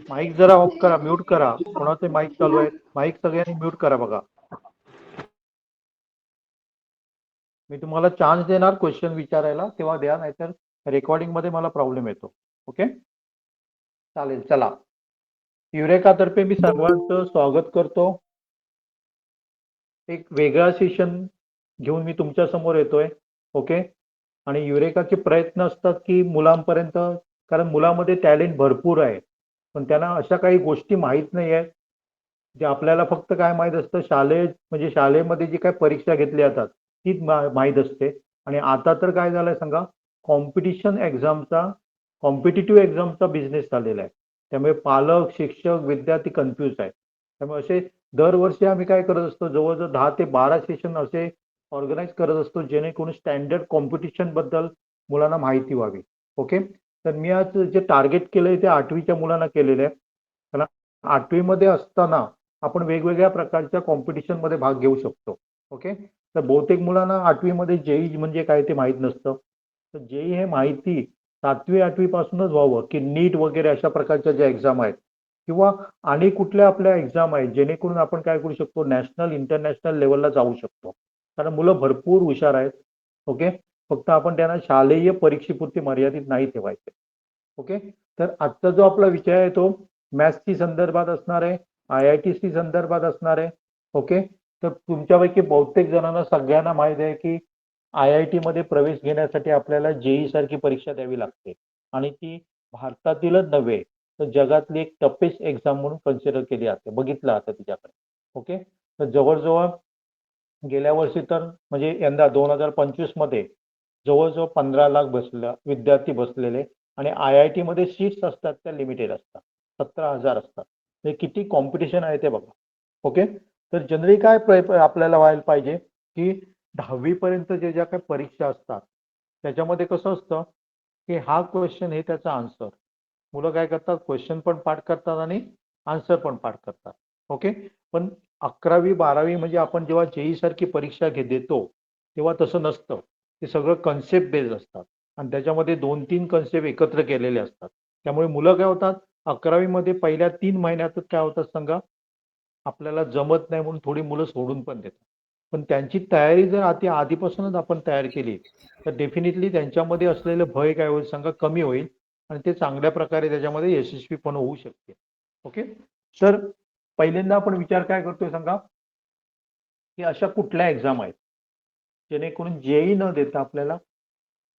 Mic जरा of करा, mute करा. कोणाचे माईक चालू आहे? माईक सगळ्यांनी म्यूट करा बघा. मी तुम्हाला चान्स देणार क्वेश्चन विचारायला, तेव्हा द्या, नाहीतर रेकॉर्डिंग मध्ये मला प्रॉब्लेम येतो. ओके, चालेल. चला, युरेकातर्फे मी सर्वांचं स्वागत करतो. एक वेगळा सेशन घेऊन मी तुमच्या समोर येतोय. ओके, आणि युरेकाचे प्रयत्न असतात की मुलांपर्यंत, कारण मुलामध्ये टॅलेंट भरपूर आहे, पण त्यांना अशा काही गोष्टी माहीत नाही आहेत जे आपल्याला फक्त काय माहीत असतं, म्हणजे शाळेमध्ये जी काय परीक्षा घेतली जातात तीच माहीत असते. आणि आता तर काय झालंय सांगा, कॉम्पिटिटिव्ह एक्झामचा बिझनेस झालेला आहे. त्यामुळे पालक, शिक्षक, विद्यार्थी कन्फ्यूज आहे. त्यामुळे असे दरवर्षी आम्ही काय करत असतो, जवळजवळ 10 ते 12 सेशन असे ऑर्गनाईज करत असतो, जेणेकरून स्टँडर्ड कॉम्पिटिशन बद्दल मुलांना माहिती व्हावी. ओके, तर मी आज जे टार्गेट केलंय ते 8वीच्या मुलांना केलेलं आहे. कारण 8वीमध्ये असताना आपण वेगवेगळ्या प्रकारच्या कॉम्पिटिशन मध्ये भाग घेऊ शकतो. ओके, तर बहुतेक मुलांना 8वीमध्ये जेई म्हणजे काय ते माहीत नसतं. तर जेई हे माहिती 7वी 8वी पासूनच व्हावं, की नीट वगैरे अशा प्रकारच्या ज्या एक्झाम आहेत किंवा आणि कुठल्या आपल्या एक्झाम आहेत, जेणेकरून आपण काय करू शकतो, नॅशनल इंटरनॅशनल लेवलला जाऊ शकतो. कारण मुलं भरपूर हुशार आहेत. ओके, फक्त आपण त्यांना शालेय परीक्षेपुरती मर्यादित नाही ठेवायचे. ओके, तर आजचा जो आपला विषय आहे तो मॅथ्सची संदर्भात असणार आहे, IITC संदर्भात असणार आहे. ओके, तर तुमच्यापैकी बहुतेक जणांना सगळ्यांना माहिती आहे की IIT मध्ये प्रवेश घेण्यासाठी आपल्याला जेई सारखी परीक्षा द्यावी लागते, आणि ती भारतातीलच नव्हे तर जगातली एक टफेस्ट एक्झाम म्हणून कन्सिडर केली जाते, बघितलं आता तिच्याकडे. ओके, तर जवळजवळ गेल्या वर्षी तर म्हणजे यंदा 2025 मध्ये जवळजवळ 15 लाख विद्यार्थी बसलेले, आणि IIT मध्ये सीट्स असतात त्या लिमिटेड असतात, 17,000 असतात. हे किती कॉम्पिटिशन आहे ते बघा. ओके, तर जनरली काय आपल्याला व्हायला पाहिजे की 10वी पर्यंत ज्या काही परीक्षा असतात त्याच्यामध्ये कसं असतं की हा क्वेश्चन हे त्याचा आन्सर, मुलं काय करतात, क्वेश्चन पण पाठ करतात आणि आन्सर पण पाठ करतात. ओके, पण 11वी 12वी म्हणजे आपण जेव्हा जेई सारखी परीक्षा देतो तेव्हा तसं नसतं. ते सगळं कन्सेप्ट बेस्ड असतात, आणि त्याच्यामध्ये 2-3 कन्सेप्ट एकत्र केलेले असतात. त्यामुळे मुलं काय होतात, 11वी मध्ये पहिल्या 3 महिन्यातच काय होतात सांगा, आपल्याला जमत नाही म्हणून थोडी मुलं सोडून पण देतात. पण त्यांची तयारी जर आधीपासूनच आपण तयार केली तर डेफिनेटली त्यांच्यामध्ये असलेलं भय काय होईल सांगा, कमी होईल, आणि ते चांगल्या प्रकारे त्याच्यामध्ये यशस्वी पण होऊ शकते. ओके, तर पहिल्यांदा आपण विचार काय करतोय सांगा, की अशा कुठल्या एक्झाम आहेत जेणेकरून जेई न देता आपल्याला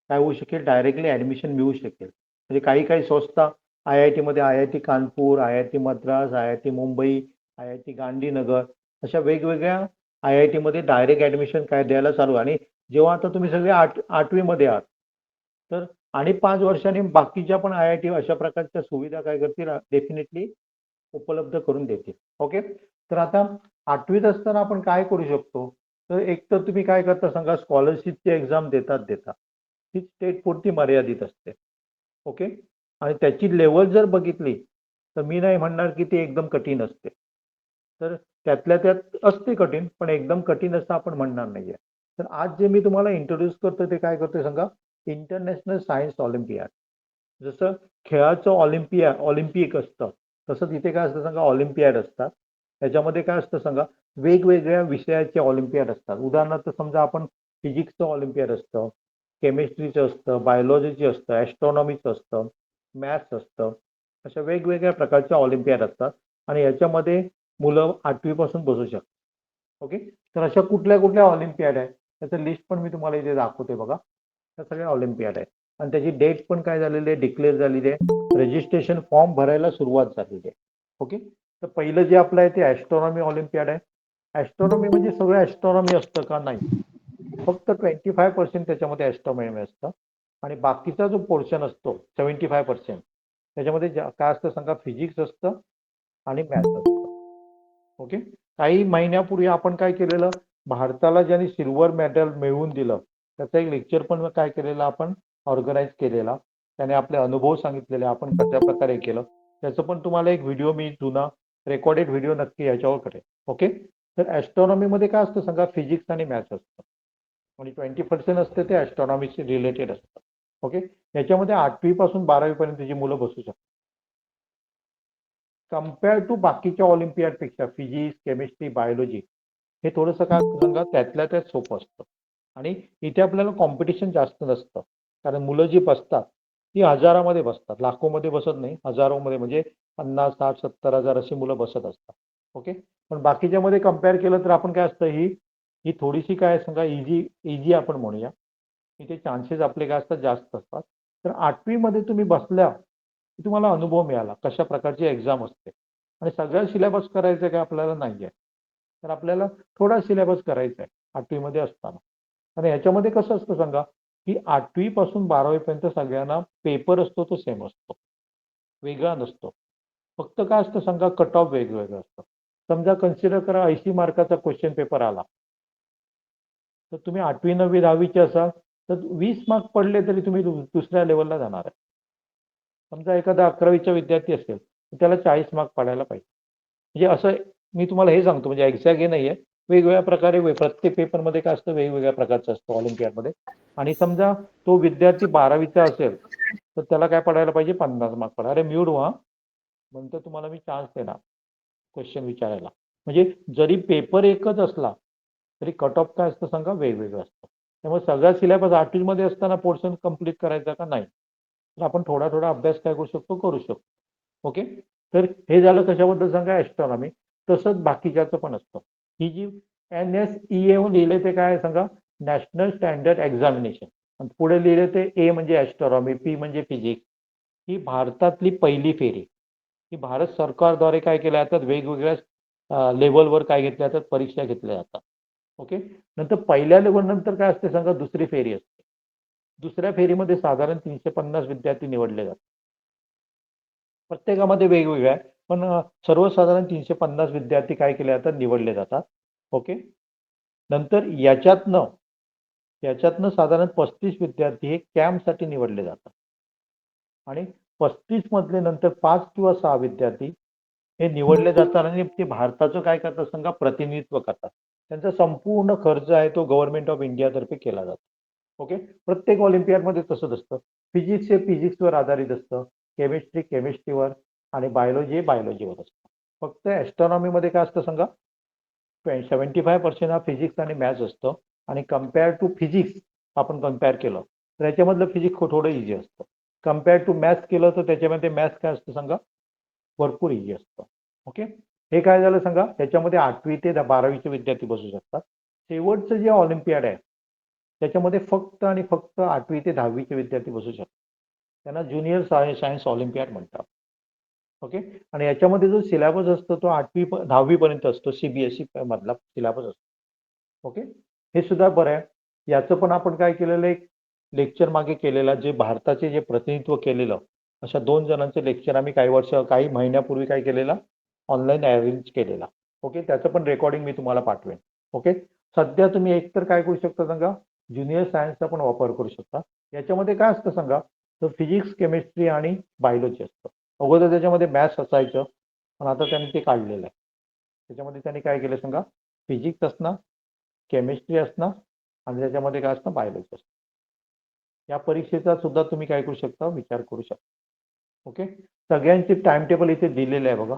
काय होऊ शकेल, डायरेक्टली ऍडमिशन मिळू शकेल. म्हणजे काही काही संस्था IIT मध्ये IIT Kanpur, IIT Madras, IIT Mumbai, IIT Gandhinagar अशा वेगवेगळ्या IIT मध्ये डायरेक्ट ऍडमिशन काय द्यायला चालू आहे. आणि जेव्हा आता तुम्ही सगळे 8वी मध्ये आहात तर आणि 5 वर्षांनी बाकीच्या पण IIT अशा प्रकारच्या सुविधा काय करतील, डेफिनेटली उपलब्ध करून देतील. ओके, तर आता 8वीत असताना आपण काय करू शकतो, तर एक तर तुम्ही काय करता सांगा, स्कॉलरशिपची एक्झाम देता ती स्टेट पुरती मर्यादित असते. ओके, आणि त्याची लेवल जर बघितली तर मी नाही म्हणणार की ती एकदम कठीण असते. तर त्यातल्या त्यात असते कठीण, पण एकदम कठीण असं आपण म्हणणार नाहीये. तर आज जे मी तुम्हाला इंट्रोड्यूस करतो ते काय करतोय सांगा, इंटरनॅशनल सायन्स ऑलिम्पियाड. जसं खेळाचं ऑलिम्पिक असतं, तसं तिथे काय असतं सांगा, ऑलिम्पियाड असतात. त्याच्यामध्ये काय असतं सांगा, वेगवेगळ्या विषयाचे ऑलिम्पियाड असतात. उदाहरणार्थ समजा आपण फिजिक्सचं ऑलिम्पियाड असतं, केमिस्ट्रीचं असतं, बायोलॉजीचं असतं, ॲस्ट्रॉनॉमीचं असतं, मॅथ्स असतं. अशा वेगवेगळ्या प्रकारच्या ऑलिम्पियाड असतात, आणि याच्यामध्ये मुलं 8वी पासून बसू शकतात. ओके, तर अशा कुठल्या कुठल्या ऑलिम्पियाड आहे त्याचं लिस्ट पण मी तुम्हाला इथे दाखवते बघा. त्या सगळ्या ऑलिम्पियाड आहे, आणि त्याची डेट पण काय झालेली आहे, डिक्लेअर झालेली आहे. रजिस्ट्रेशन फॉर्म भरायला सुरुवात झालेली आहे. ओके, तर पहिलं जे आपलं आहे ते ॲस्ट्रॉनॉमी ऑलिम्पियाड आहे. ॲस्ट्रॉनॉमी म्हणजे सगळं ॲस्ट्रॉनॉमी असतं का, नाही, फक्त 25% त्याच्यामध्ये ॲस्ट्रॉनॉमी असतं, आणि बाकीचा जो पोर्शन असतो 75% त्याच्यामध्ये काय असतं सांगा, फिजिक्स असतं आणि मॅथ्स असतं. ओके, काही महिन्यापूर्वी आपण काय केलेलं, भारताला ज्यांनी सिल्वर मेडल मिळवून दिलं त्याचं एक लेक्चर पण काय केलेलं आपण ऑर्गनाईज केलेला. त्याने आपले अनुभव सांगितलेले, आपण कशा प्रकारे केलं त्याचं पण तुम्हाला एक व्हिडिओ मी जुना रेकॉर्डेड व्हिडिओ नक्की याच्यावर करेल. ओके, तर ॲस्ट्रॉनॉमी मध्ये काय असतं सांगा, फिजिक्स आणि मॅथ्स असतं, आणि 20% असते ते ॲस्ट्रॉनॉमीशी रिलेटेड असतं. ओके. याच्यामध्ये 8वी पासून 12वी पर्यंतची मुलं बसू शकतात. कम्पेअर टू बाकीच्या ऑलिम्पियाडपेक्षा फिजिक्स, केमिस्ट्री, बायोलॉजी हे थोडंसं काय असतं सांगा, त्यातल्या त्यात सोपं असतं. आणि इथे आपल्याला कॉम्पिटिशन जास्त नसतं. कारण मुलं जी बसतात ती हजारामध्ये बसतात, लाखोमध्ये बसत नाही, हजारोमध्ये. म्हणजे 50, 60, 70,000 अशी मुलं बसत असतात. ओके. पण बाकीच्यामध्ये कम्पेअर केलं तर आपण काय असतं, ही ही थोडीशी काय सांगा इझी इझी आपण म्हणूया. इथे चान्सेस आपले काय असतात, जास्त असतात. तर 8वी मध्ये तुम्ही बसल्या की तुम्हाला अनुभव मिळाला कशा प्रकारची एक्झाम असते. आणि सगळं सिलेबस करायचं काय आपल्याला नाही आहे. तर आपल्याला थोडा सिलेबस करायचा आहे 8वी मध्ये असताना. आणि ह्याच्यामध्ये कसं असतं सांगा, की 8वी पासून 12वी पर्यंत सगळ्यांना पेपर असतो तो सेम असतो, वेगळा नसतो. फक्त काय असतं सांगा, कट ऑफ वेगवेगळं असतं. समजा कन्सिडर करा 80 मार्काचा क्वेश्चन पेपर आला, तर तुम्ही 8वी 9वी 10वीचे असाल तर 20 मार्क पडले तरी तुम्ही दुसऱ्या लेवलला जाणार आहे. समजा एखादा 11वीचा विद्यार्थी असेल तर त्याला 40 मार्क पडायला पाहिजे. म्हणजे असं मी तुम्हाला हे सांगतो, म्हणजे एक्झॅक्ट हे नाहीये. वेगवेगळ्या प्रकारे प्रत्येक पेपरमध्ये काय असतं, वेगवेगळ्या प्रकारचं असतं ऑलिम्पियाडमध्ये. आणि समजा तो विद्यार्थी 12वीचा असेल तर त्याला काय पडायला पाहिजे, 50 मार्क पडा. अरे म्यूट व्हा, नंतर तुम्हाला मी चान्स देणार क्वेश्चन विचारायला. म्हणजे जरी पेपर एकच असला तरी कट ऑफ काय असतं सांगा, वेगवेगळं असतं. त्यामुळे सगळा सिलेबस 8वी मध्ये असताना पोर्शन कंप्लीट करायचा का नाही, तर आपण थोडा थोडा अभ्यास काय करू शकतो, करू शकतो. ओके. तर हे झालं कशाबद्दल सांगा, ॲस्ट्रॉनॉमी. तसंच बाकीच्याचं पण असतं. ही जी NSEA लिहिले ते काय आहे सांगा, नॅशनल स्टँडर्ड एक्झामिनेशन. आणि पुढे लिहिले ते ए म्हणजे ॲस्ट्रॉनॉमी, पी म्हणजे फिजिक्स. ही भारतातली पहिली फेरी. ही भारत सरकारद्वारे काय केल्या जातात, वेगवेगळ्या लेवलवर काय घेतल्या जातात, परीक्षा घेतल्या जातात. ओके. नंतर पहिल्या लेवल नंतर काय असते सांगा, दुसरी फेरी असते. दुसऱ्या फेरीमध्ये साधारण 350 विद्यार्थी निवडले जातात. प्रत्येकामध्ये वेगवेगळ्या आहे, पण सर्वसाधारण 350 विद्यार्थी काय केले जातात, निवडले जातात. ओके. नंतर याच्यातनं साधारण 35 विद्यार्थी हे कॅम्पसाठी निवडले जातात. आणि 35 मधले नंतर 5 किंवा 6 विद्यार्थी हे निवडले जातात आणि ते भारताचं काय करतात सांगा, प्रतिनिधित्व करतात. त्यांचा संपूर्ण खर्च आहे तो गव्हर्नमेंट ऑफ इंडियातर्फे केला जातो. ओके. प्रत्येक ऑलिम्पियाडमध्ये तसंच असतं. फिजिक्स हे फिजिक्सवर आधारित असतं, केमिस्ट्री केमिस्ट्रीवर, आणि बायोलॉजी हे बायोलॉजीवर असतं. फक्त ॲस्ट्रॉनॉमीमध्ये काय असतं सांगा, 75% हा फिजिक्स आणि मॅथ्स असतं. आणि कम्पेअर टू फिजिक्स आपण कम्पेअर केलं तर याच्यामधलं फिजिक्स थोडं इझी असतं. कम्पेअर टू मॅथ्स केलं तर त्याच्यामध्ये मॅथ्स काय असतं सांगा, भरपूर इझी असतं. ओके. हे काय झालं सांगा, त्याच्यामध्ये 8वी ते 12वीचे विद्यार्थी बसू शकतात. शेवटचं जे ऑलिम्पियाड आहे त्याच्यामध्ये फक्त आणि फक्त 8वी ते 10वीचे विद्यार्थी बसू शकतात. त्यांना ज्युनियर सायन्स ऑलिम्पियाड म्हणतात. ओके. आणि याच्यामध्ये जो सिलेबस असतो तो 10वी पर्यंत असतो, CBSE मधला सिलेबस असतो. ओके. हे सुद्धा बरं आहे. याचं पण आपण काय केलेलं, एक लेक्चर मागे केलेला, जे भारताचे जे प्रतिनिधित्व केलेलं, अशा 2 जणांचे लेक्चर आम्ही काही महिन्यापूर्वी काय केलेलं, ऑनलाईन अरेंज केलेला. ओके. त्याचं पण रेकॉर्डिंग मी तुम्हाला पाठवेन. ओके. सध्या तुम्ही एकतर काय करू शकता सांगा, ज्युनियर सायन्सचा पण वापर करू शकता. याच्यामध्ये काय असतं सांगा, तर फिजिक्स केमिस्ट्री आणि बायोलॉजी असतं. अगोदर त्याच्यामध्ये मॅथ्स असायचं, पण आता त्यांनी ते काढलेलं आहे. त्याच्यामध्ये त्यांनी काय केलं सांगा, फिजिक्स असणार, केमिस्ट्री असणार, आणि त्याच्यामध्ये काय असतं, बायोलॉजी असतं. या परीक्षेचा सुद्धा तुम्ही काय करू शकता, विचार करू शकता. ओके. सगळ्यांचे टाइम टेबल इथे दिलेलं आहे बघा.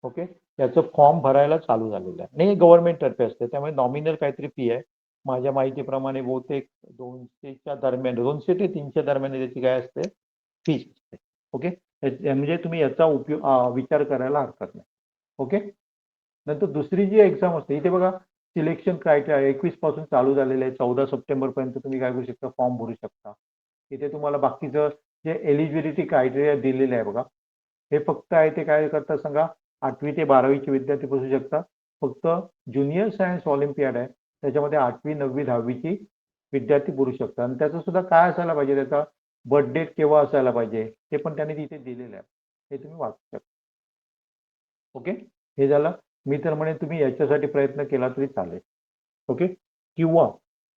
ओके. याचं फॉर्म भरायला चालू झालेलं आहे आणि हे गव्हर्नमेंट तर्फे असते, त्यामुळे नॉमिनल काहीतरी फी आहे. माझ्या माहितीप्रमाणे बहुतेक 200च्या दरम्यान, 200 ते 300 दरम्यान त्याची काय असते, फीज असते. ओके. म्हणजे तुम्ही याचा विचार करायला हरकत नाही. ओके. नंतर दुसरी जी एक्झाम असते इथे बघा, सिलेक्शन क्रायटेरिया 21 पासून चालू झालेलं आहे. 14 सप्टेंबर पर्यंत तुम्ही काय करू शकता, फॉर्म भरू शकता. इथे तुम्हाला बाकीचं जे एलिजिबिलिटी क्रायटेरिया दिलेलं आहे बघा, हे फक्त आहे ते काय करतात सांगा, 8वी ते 12वीचे विद्यार्थी बसू शकतात. फक्त ज्युनियर सायन्स ऑलिम्पियाड आहे त्याच्यामध्ये 8वी 9वी 10वीची विद्यार्थी भरू शकतात. आणि त्याचं सुद्धा काय असायला पाहिजे, त्याचा बर्थ डेट केव्हा असायला पाहिजे ते पण त्यांनी तिथे दिलेलं आहे. हे तुम्ही वाचू शकता. ओके. हे झालं. मी तर म्हणेन तुम्ही याच्यासाठी प्रयत्न केला तरी चालेल. ओके. किंवा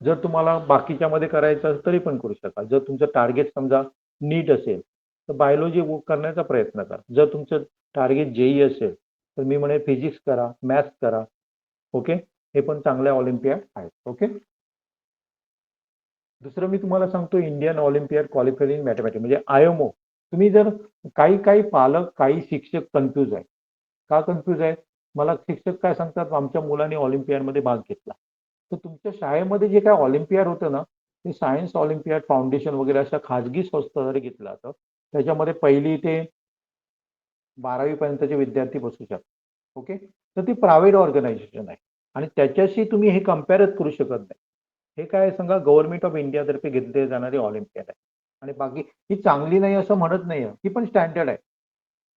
जर तुम्हाला बाकीच्यामध्ये करायचं असेल तरी पण करू शकाल. जर तुमचं टार्गेट समजा नीट असेल तर बायोलॉजी करण्याचा प्रयत्न करा. जर तुमचं टार्गेट JEE असेल तर मी म्हणेन फिजिक्स करा, मॅथ्स करा. ओके. हे पण चांगल्या ऑलिम्पियाड आहेत. ओके. दुसरं मी तुम्हाला सांगतो Indian Olympiad qualifier in mathematics म्हणजे आयएमओ. तुम्ही जर काही काही पालक काही शिक्षक कन्फ्यूज आहे. का कन्फ्यूज आहे? मला शिक्षक काय सांगतात, आमच्या मुलांनी ऑलिम्पियाडमध्ये भाग घेतला. तर तुमच्या शाळेमध्ये जे काय ऑलिम्पियाड होतं ना, ते सायन्स ऑलिम्पियाड फाउंडेशन वगैरे अशा खाजगी संस्थाद्वारे घेतलं जातं. त्याच्यामध्ये पहिली ते 12वी पर्यंतचे विद्यार्थी बसू शकतात. ओके. तर ती प्रायव्हेट ऑर्गनायझेशन आहे आणि त्याच्याशी तुम्ही हे कम्पेअरच करू शकत नाही. हे काय सांगा, गव्हर्नमेंट ऑफ इंडियातर्फे घेतली जाणारी ऑलिम्पियाड आहे आणि बाकी ही चांगली नाही असं म्हणत नाही, ही पण स्टँडर्ड आहे.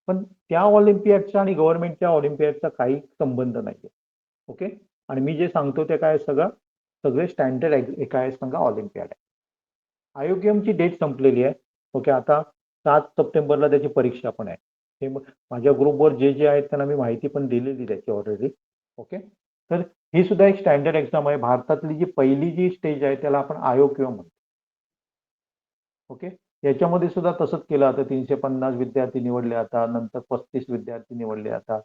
पण त्या ऑलिम्पियाडचा आणि गव्हर्नमेंटच्या ऑलिम्पियाडचा काही संबंध नाही. ओके. आणि मी जे सांगतो ते काय सगळे स्टँडर्ड काय सांगा ऑलिम्पियाड आहे. आयोग्यमची डेट संपलेली आहे. ओके. आता 7 सप्टेंबरला त्याची परीक्षा पण आहे. हे माझ्या ग्रुपवर जे जे आहेत त्यांना मी माहिती पण दिलेली त्याची ऑलरेडी. ओके. तर ही सुद्धा एक स्टँडर्ड एक्झाम आहे. भारतातली जी पहिली जी स्टेज आहे त्याला आपण आयोग्य म्हणतो. ओके. याच्यामध्ये सुद्धा तसंच केलं आता 350 विद्यार्थी निवडले जातात, नंतर 35 विद्यार्थी निवडले जातात,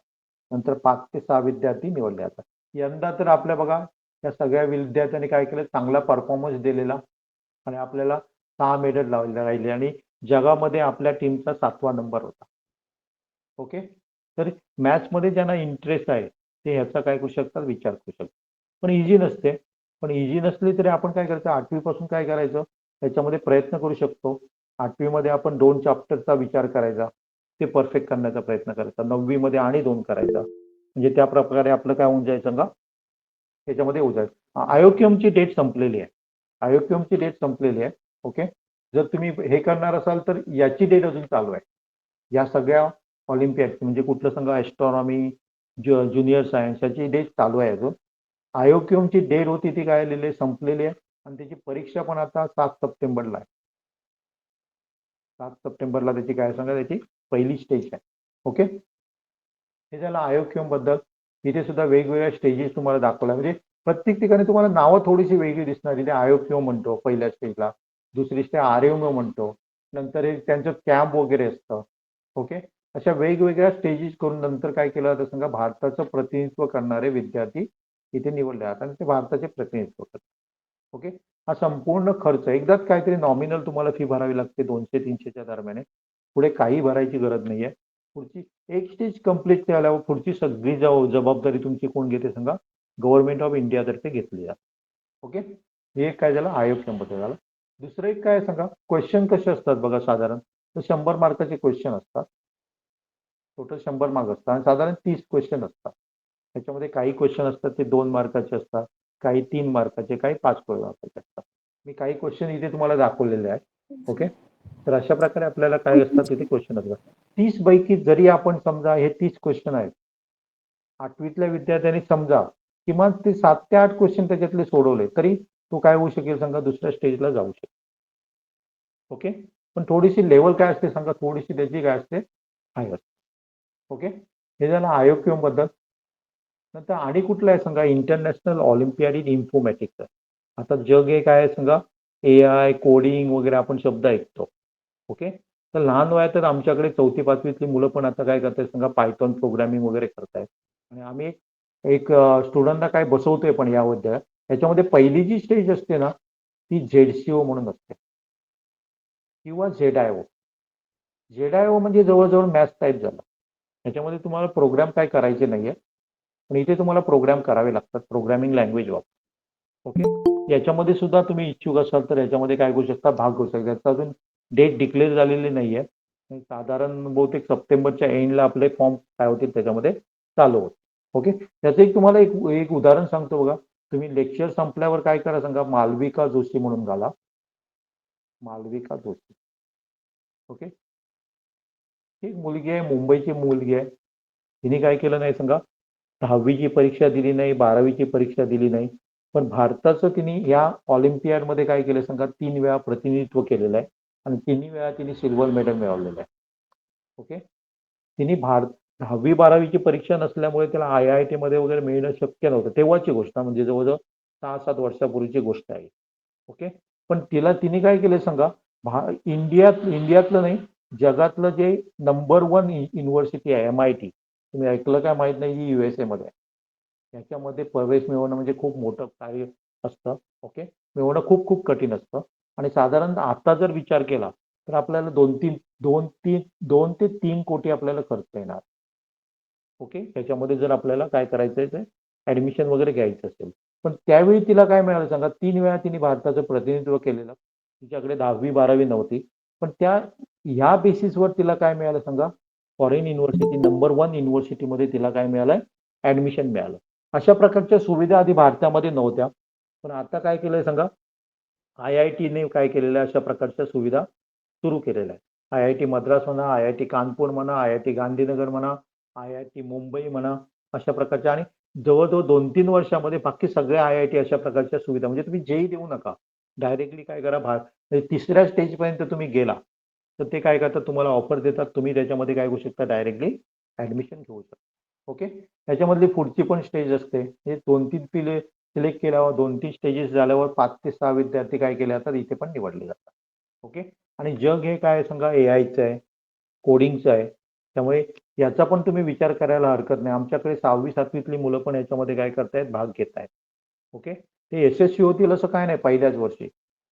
नंतर 5 ते 6 विद्यार्थी निवडले जातात. यंदा तर आपल्या बघा या सगळ्या विद्यार्थ्यांनी काय केलं, चांगला परफॉर्मन्स दिलेला आणि आपल्याला 6 मेडल लावले राहिले आणि जगामध्ये आपल्या टीमचा 7वा नंबर होता. ओके. तर मॅथ्समध्ये ज्यांना इंटरेस्ट आहे ते ह्याचा काय करू शकतात, विचार करू शकतात. पण इझी नसते. पण इझी नसली तरी आपण काय करायचं, 8वी पासून काय करायचं, त्याच्यामध्ये प्रयत्न करू शकतो. 8वी मध्ये आपण 2 चॅप्टरचा विचार करायचा, ते परफेक्ट करण्याचा प्रयत्न करायचा. 9वी मध्ये आणि 2 करायचा. म्हणजे त्या प्रकारे आपलं काय होऊन जायचं का, त्याच्यामध्ये होऊ जाईल. आयोक्यमची डेट संपलेली आहे. आयोक्यमची डेट संपलेली आहे. ओके. जर तुम्ही हे करणार असाल तर याची डेट अजून चालू आहे. या सगळ्या ऑलिम्पियाडची म्हणजे कुठलं सांगा, ॲस्ट्रॉनॉमी, ज्युनियर सायन्स याची डेट चालू आहे अजून. आयोक्यमची डेट होती ती काय लिहिली संपलेली आहे आणि त्याची परीक्षा पण आता 7 सप्टेंबरला आहे. 7 सप्टेंबरला त्याची काय सांगा, त्याची पहिली स्टेज आहे. ओके. हे झालं आयोक्यम बद्दल. इथे सुद्धा वेगवेगळ्या स्टेजेस तुम्हाला दाखवल्या म्हणजे प्रत्येक ठिकाणी तुम्हाला नावं थोडीशी वेगळी दिसणार. इथे आयोक्यम म्हणतो पहिल्या स्टेजला, दुसरी स्टेज आर्यम म्हणतो, नंतर एक त्यांचं कॅम्प वगैरे असतं. ओके. अशा वेगवेगळ्या स्टेजेस करून नंतर काय केलं जातं सांगा, भारताचं प्रतिनिधित्व करणारे विद्यार्थी इथे निवडले जातात आणि ते भारताचे प्रतिनिधित्व करतात. ओके. हा संपूर्ण खर्च एकदाच काहीतरी नॉमिनल तुम्हाला फी भरावी लागते 200-300च्या दरम्यान. पुढे काही भरायची गरज नाहीये. पुढची एक स्टेज कंप्लीट झाल्यावर पुढची सगळी जबाबदारी तुमची कोण घेते सांगा, गव्हर्नमेंट ऑफ इंडियातर्फे घेतली जाते. ओके. हे एक काय झालं आयोगबद्दल झालं. दुसरं एक काय सांगा, क्वेश्चन कसे असतात बघा साधारण, तर 100 मार्काचे क्वेश्चन असतात. टोटल 100 मार्क असतात आणि साधारण 30 क्वेश्चन असतात. त्याच्यामध्ये काही क्वेश्चन असतात ते 2 मार्काचे असतात, काही 3 मार्काचे, काही 5 मार्काचे असतात. मी काही क्वेश्चन इथे तुम्हाला दाखवलेले आहेत. ओके. तर अशा प्रकारे आपल्याला काय असतात तिथे क्वेश्चन असतात. 30 पैकी जरी आपण समजा हे 30 क्वेश्चन आहेत, 8वीतल्या विद्यार्थ्यांनी समजा किमान ते 7 ते 8 क्वेश्चन त्याच्यातले सोडवले तरी तो काय होऊ शकेल सांगा, दुसऱ्या स्टेजला जाऊ शकेल. ओके. पण थोडीशी लेवल काय असते सांगा, थोडीशी त्याची काय असते, हाय असते. ओके. हे झालं आयोक्यम बद्दल. नंतर आणि कुठलं आहे सांगा, इंटरनॅशनल ऑलिम्पियाड इन इन्फॉर्मॅटिक्स आहे. आता जग हे काय आहे सांगा, AI कोडिंग वगैरे आपण शब्द ऐकतो. ओके. तर लहान वयातच आमच्याकडे 4थी-5वीतली मुलं पण आता काय करतायत सांगा, पायथॉन प्रोग्रामिंग वगैरे करतायत. आणि आम्ही एक एक स्टुडंटला काय बसवतोय पण यामध्ये याच्यामध्ये पहिली जी स्टेज असते ना, ती ZCO म्हणून असते किंवा ZIO. ZIO म्हणजे जवळ-जवळ मॅथ्स टाइप झालं. त्याच्यामध्ये तुम्हाला प्रोग्राम काय करायचे नाहीये. पण इथे तुम्हाला प्रोग्राम करावे लागतात, प्रोग्रामिंग लँग्वेज वापरून. ओके. याच्यामध्ये सुद्धा तुम्ही इच्छुक असाल तर याच्यामध्ये काय करू शकता, भाग घेऊ शकता. याचा अजून डेट डिक्लेअर झालेली नाहीये. साधारण बहुतेक सप्टेंबरच्या एंडला आपले फॉर्म काय होतील त्याच्यामध्ये चालू होतील. ओके. त्याचं एक तुम्हाला एक एक उदाहरण सांगतो बघा. तुम्ही लेक्चर संपल्यावर काय करा सांगा, मालविका जोशी म्हणून घाला. मालविका जोशी. ओके. ही एक मुलगी आहे, मुंबईची मुलगी आहे. तिने काय केलं नाही सांगा, 10वीची परीक्षा दिली नाही, 12वीची परीक्षा दिली नाही. पण भारताचं तिने या ऑलिम्पियाडमध्ये काय केलं सांगा, 3 वेळा प्रतिनिधित्व केलेलं आहे आणि 3 वेळा तिने सिल्वर मेडल मिळवलेलं आहे. ओके. तिने 10वी-12वीची परीक्षा नसल्यामुळे त्याला IIT मध्ये वगैरे मिळणं शक्य नव्हतं. तेव्हाची गोष्ट म्हणजे जवळ-जवळ 6-7 वर्षापूर्वीची गोष्ट आहे. ओके. पण तिने काय केलं सांगा, इंडियातलं नाही, जगातलं जे नंबर 1 युनिव्हर्सिटी आहे MIT, तुम्ही ऐकलं काय माहित नाही, ही USA मध्ये आहे. याच्यामध्ये प्रवेश मिळवणं म्हणजे खूप मोठं कार्य असतं. ओके. मिळवणं खूप खूप कठीण असतं. आणि साधारण आता जर विचार केला तर आपल्याला 2 ते 3 कोटी आपल्याला खर्च येणार. ओके, त्याच्यामध्ये जर आपल्याला काय करायचंय ते ऍडमिशन वगैरे घ्यायचं असेल. पण त्यावेळी तिला काय मिळालं सांगा, 3 वेळा तिने भारताचं प्रतिनिधित्व केलेलं. तिच्याकडे 10वी 12वी नव्हती. पण ह्या बेसिसवर तिला काय मिळालं सांगा, फॉरेन युनिव्हर्सिटी नंबर 1 युनिव्हर्सिटीमध्ये तिला काय मिळालंय, ऍडमिशन मिळालं. अशा प्रकारच्या सुविधा आधी भारतामध्ये नव्हत्या. पण आता काय केलंय सांगा, IITने काय केलेल्या अशा प्रकारच्या सुविधा सुरू केलेल्या आहेत. IIT मद्रास म्हणा, IIT कानपूर म्हणा, IIT गांधीनगर म्हणा, IIT मुंबई म्हणा, अशा प्रकारच्या. आणि जवळजवळ 2-3 वर्षामध्ये बाकी सगळे IIT अशा प्रकारच्या सुविधा, म्हणजे तुम्ही जेही देऊ नका, डायरेक्टली काय करा, म्हणजे तिसऱ्या स्टेजपर्यंत तुम्ही गेला तर ते काय करतात, तुम्हाला ऑफर देतात, तुम्ही त्याच्यामध्ये काय होऊ शकता, डायरेक्टली ऍडमिशन घेऊ शकता. ओके, त्याच्यामधली पुढची पण स्टेज असते. हे 2-3 पिले सिलेक्ट केल्यावर 2-3 स्टेजेस झाल्यावर 5 ते 6 विद्यार्थी काय केले जातात, इथे पण निवडले जातात. ओके, आणि जग हे काय सांगा, AIचं आहे, कोडिंगचं आहे. त्यामुळे याचा पण तुम्ही विचार करायला हरकत नाही. आमच्याकडे 6वी 7वीतली मुलं पण याच्यामध्ये काय करतायत, भाग घेत आहेत. ओके, ते यशस्वी होतील असं काय नाही पहिल्याच वर्षी,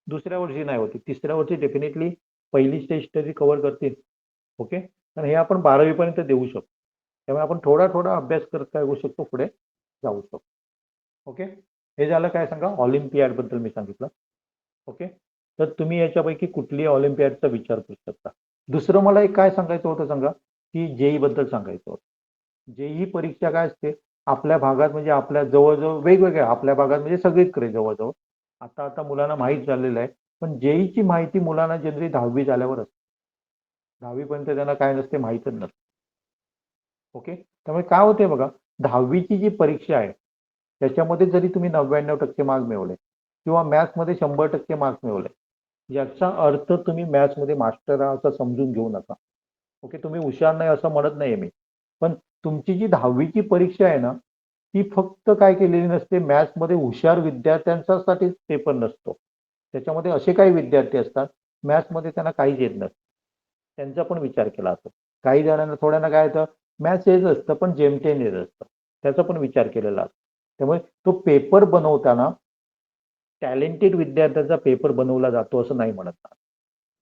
दुसऱ्या वर्षी नाही होती, तिसऱ्या वर्षी डेफिनेटली पहिली स्टेज तरी कव्हर करतील. ओके, आणि हे आपण 12वी पर्यंत देऊ शकतो. त्यामुळे आपण थोडा थोडा अभ्यास करत काय होऊ शकतो, पुढे जाऊ शकतो. ओके, हे झालं काय सांगा, ऑलिम्पियाड बद्दल मी सांगितलं. ओके, तर तुम्ही याच्यापैकी कुठली ऑलिम्पियाडचा विचार करू शकता. दुसरं मला एक काय सांगायचं होतं सांगा, की जेई बद्दल सांगायचं होतं. जेई परीक्षा काय असते, आपल्या भागात म्हणजे आपल्या जवळजवळ वेगवेगळ्या, आपल्या भागात म्हणजे सगळीकडे जवळजवळ आता आता मुलांना माहीत झालेलं आहे. पण जेईची माहिती मुलांना जनरली 10वी झाल्यावर असते. 10वी पर्यंत त्यांना काय नसते, माहीतच नसते. ओके, त्यामुळे काय होते बघा, 10वीची जी परीक्षा आहे त्याच्यामध्ये जरी तुम्ही 99% मार्क मिळवले किंवा मॅथ्समध्ये 100% मार्क मिळवले, याचा अर्थ तुम्ही मॅथ्समध्ये मास्टर आहात असं समजून घेऊ नका. ओके, तुम्ही हुशार नाही असं म्हणत नाहीये मी. पण तुमची जी 10वीची परीक्षा आहे ना, ती फक्त काय केलेली नसते, मॅथ्समध्ये हुशार विद्यार्थ्यांच्यासाठीच पेपर नसतो. त्याच्यामध्ये असे काही विद्यार्थी असतात, मॅथ्समध्ये त्यांना काहीच येत नसतं. त्यांचा पण विचार केला असतो. काही जणांना थोड्यांना काय येतं, मॅथ्स येत असतं पण जेमतेम येत असतं. त्याचा पण विचार केलेला असतो. त्यामुळे तो पेपर बनवताना टॅलेंटेड विद्यार्थ्याचा पेपर बनवला जातो असं नाही म्हणत.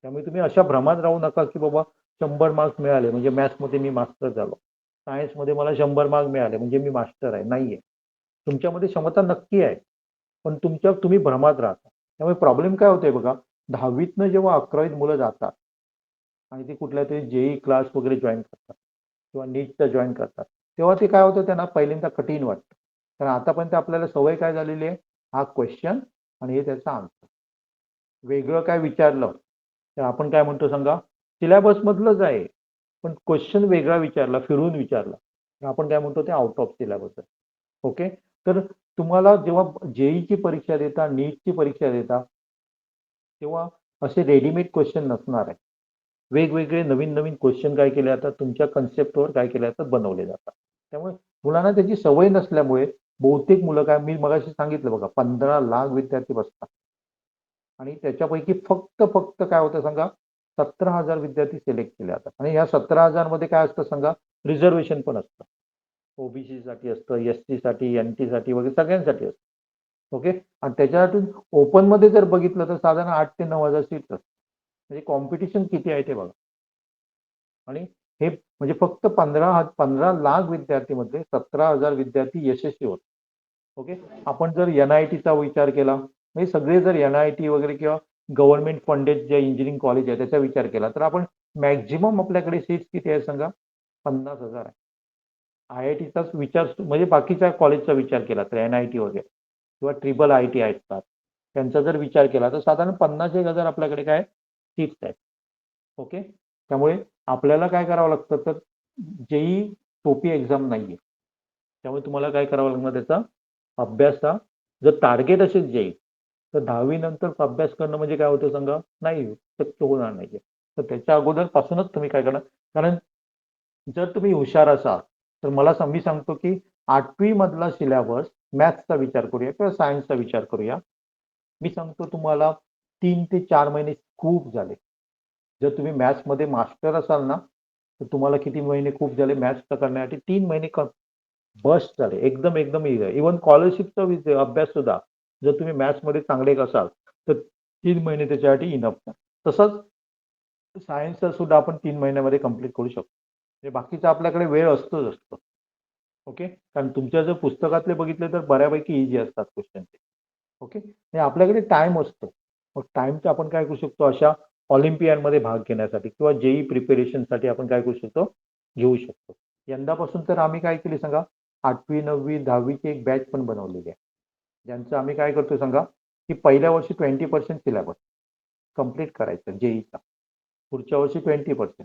त्यामुळे तुम्ही अशा भ्रमात राहू नका, की बाबा 100 मार्क्स मिळाले म्हणजे मॅथ्समध्ये मी मास्टर झालो. सायन्समध्ये मला 100 मार्क मिळाले म्हणजे मी मास्टर आहे. नाहीये. तुमच्यामध्ये क्षमता नक्की आहे. पण तुम्ही भ्रमात राहता. त्यामुळे प्रॉब्लेम काय होतोय बघा, 10वीतनं जेव्हा 11वीत मुलं जातात आणि ते कुठल्यातरी जेई क्लास वगैरे जॉईन करतात किंवा नीटचा जॉईन करतात, तेव्हा ते काय होतं, त्यांना पहिल्यांदा कठीण वाटतं. कारण आतापर्यंत आपल्याला सवय काय झालेली आहे, हा क्वेश्चन आणि हे त्याचा आन्सर. वेगळं काय विचारलं तर आपण काय म्हणतो सांगा, सिलेबस मधलंच आहे. पण क्वेश्चन वेगळा विचारला, फिरून विचारला, तर आपण काय म्हणतो, ते आउट ऑफ सिलेबस आहे. ओके, तर तुम्हाला जेव्हा जेईची परीक्षा देता, नीटची परीक्षा देता, तेव्हा असे रेडीमेड क्वेश्चन नसणार आहे. वेगवेगळे नवीन नवीन क्वेश्चन काय केले जातात, तुमच्या कन्सेप्टवर काय केले जातात, बनवले जातात. त्यामुळे मुलांना त्याची सवय नसल्यामुळे बहुतेक मुलं काय, मी मगाशी सांगितलं बघा, 15 लाख विद्यार्थी बसतात आणि त्याच्यापैकी फक्त फक्त काय होतं सांगा, 17,000 विद्यार्थी सिलेक्ट केले जातात. आणि या 17,000 मध्ये काय असतं सांगा, रिझर्वेशन पण असतं. ओबीसी साठी असतं, एसटी साठी, एनटी साठी वगैरे सगळ्यांसाठी असतं. ओके, आणि त्याच्यातून ओपन मध्ये जर बघितलं तर साधारण 8 ते 9,000 सीट्स असतात. म्हणजे कॉम्पिटिशन किती आहे ते बघा. आणि हे म्हणजे फक्त 15 लाख विद्यार्थीमध्ये 17,000 विद्यार्थी यशस्वी होतात. ओके, आपण जर NITचा विचार केला, म्हणजे सगळे जर NIT वगैरे किंवा गव्हर्नमेंट फंडेड जे इंजिनिअरिंग कॉलेज आहे त्याचा विचार केला, तर आपण मॅक्झिमम आपल्याकडे सीट्स किती आहे सांगा, 50,000 आहे. IITचाच विचार म्हणजे बाकीच्या कॉलेजचा विचार केला तर NIT वगैरे किंवा ट्रिपल IIT असतात, त्यांचा जर विचार केला तर साधारण 50,000 आपल्याकडे काय सीट्स आहेत. ओके, त्यामुळे आपल्याला काय करावं लागतं, तर जेई सोपी एक्झाम नाहीये. त्यामुळे तुम्हाला काय करावं लागणार, त्याचा अभ्यास हा, जर टार्गेट असेल जेई, तर 10वी नंतर अभ्यास करणं म्हणजे काय होतं सांगा, नाही शक्य होणार नाहीये. तर त्याच्या अगोदर पासूनच तुम्ही काय करणार, कारण जर तुम्ही हुशार असाल तर मी सांगतो, की 8वी मधला सिलेबस मॅथ्सचा विचार करूया किंवा सायन्सचा विचार करूया. मी सांगतो तुम्हाला, 3 ते 4 महिने खूप झाले. जर तुम्ही मॅथ्समध्ये मास्टर असाल ना, तर तुम्हाला किती महिने खूप झाले मॅथ्स करण्यासाठी, 3 महिने बस झाले, एकदम एकदम इझी आहे. इव्हन स्कॉलरशिपचा अभ्यास सुद्धा जर तुम्ही मॅथ्समध्ये चांगले असाल तर 3 महिने त्याच्यासाठी इनफ आहे. तसंच सायन्सचा सुद्धा आपण 3 महिन्यामध्ये कम्प्लीट करू शकतो. म्हणजे बाकीचा आपल्याकडे वेळ असतोच असतो. ओके, कारण तुमच्या जर पुस्तकातले बघितले तर बऱ्यापैकी इझी असतात क्वेश्चन ते. ओके, म्हणजे आपल्याकडे टाइम असतो. मग टाइमचा आपण काय करू शकतो, अशा ऑलिम्पियाडमध्ये भाग घेण्यासाठी किंवा जेई प्रिपेरेशनसाठी आपण काय करू शकतो, घेऊ शकतो. यंदापासून तर आम्ही काय केले सांगा, 8वी 9वी 10वीची एक बॅच पण बनवलेली आहे, ज्यांचं आम्ही काय करतो सांगा, की पहिल्या वर्षी 20% सिलेबस कम्प्लीट करायचा जेईचा, पुढच्या वर्षी 20%,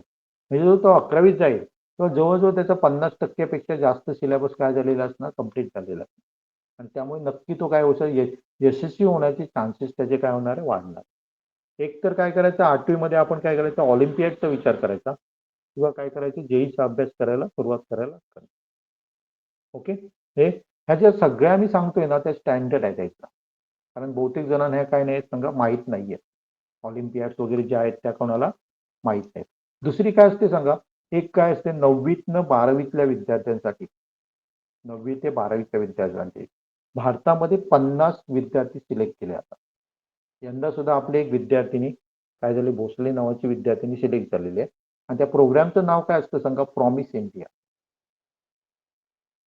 म्हणजे जो तो 11वीत जाईल तेव्हा जवळजवळ त्याचा 50% जास्त सिलेबस काय झालेला असणार, कम्प्लीट झालेला असणार. आणि त्यामुळे नक्की तो काय होणार, यशस्वी होण्याचे चान्सेस त्याचे काय होणार आहे, वाढणार. एक तर काय करायचं, 8वी मध्ये आपण काय करायचं, ऑलिम्पियाडचा विचार करायचा किंवा काय करायचं, जेईचा अभ्यास करायला सुरुवात करायला. ओके, हे ह्याच्या सगळ्या मी सांगतोय ना त्या स्टँडर्ड आहे त्याचा, कारण बहुतेक जणांना ह्या काय नाही सांगा, माहीत नाहीये. ऑलिम्पियाड्स वगैरे ज्या आहेत त्या कोणाला माहीत नाहीत. दुसरी काय असते सांगा, एक काय असते 9वीतनं 12वीतल्या विद्यार्थ्यांसाठी, 9वी ते 12वीच्या विद्यार्थ्यांसाठी भारतामध्ये 50 विद्यार्थी सिलेक्ट केले जातात. यंदा सुद्धा आपले एक विद्यार्थिनी काय झाले, भोसले नावाची विद्यार्थिनी सिलेक्ट झालेली आहे. आणि त्या प्रोग्रामचं नाव काय असतं सांगा, प्रॉमिस इंडिया.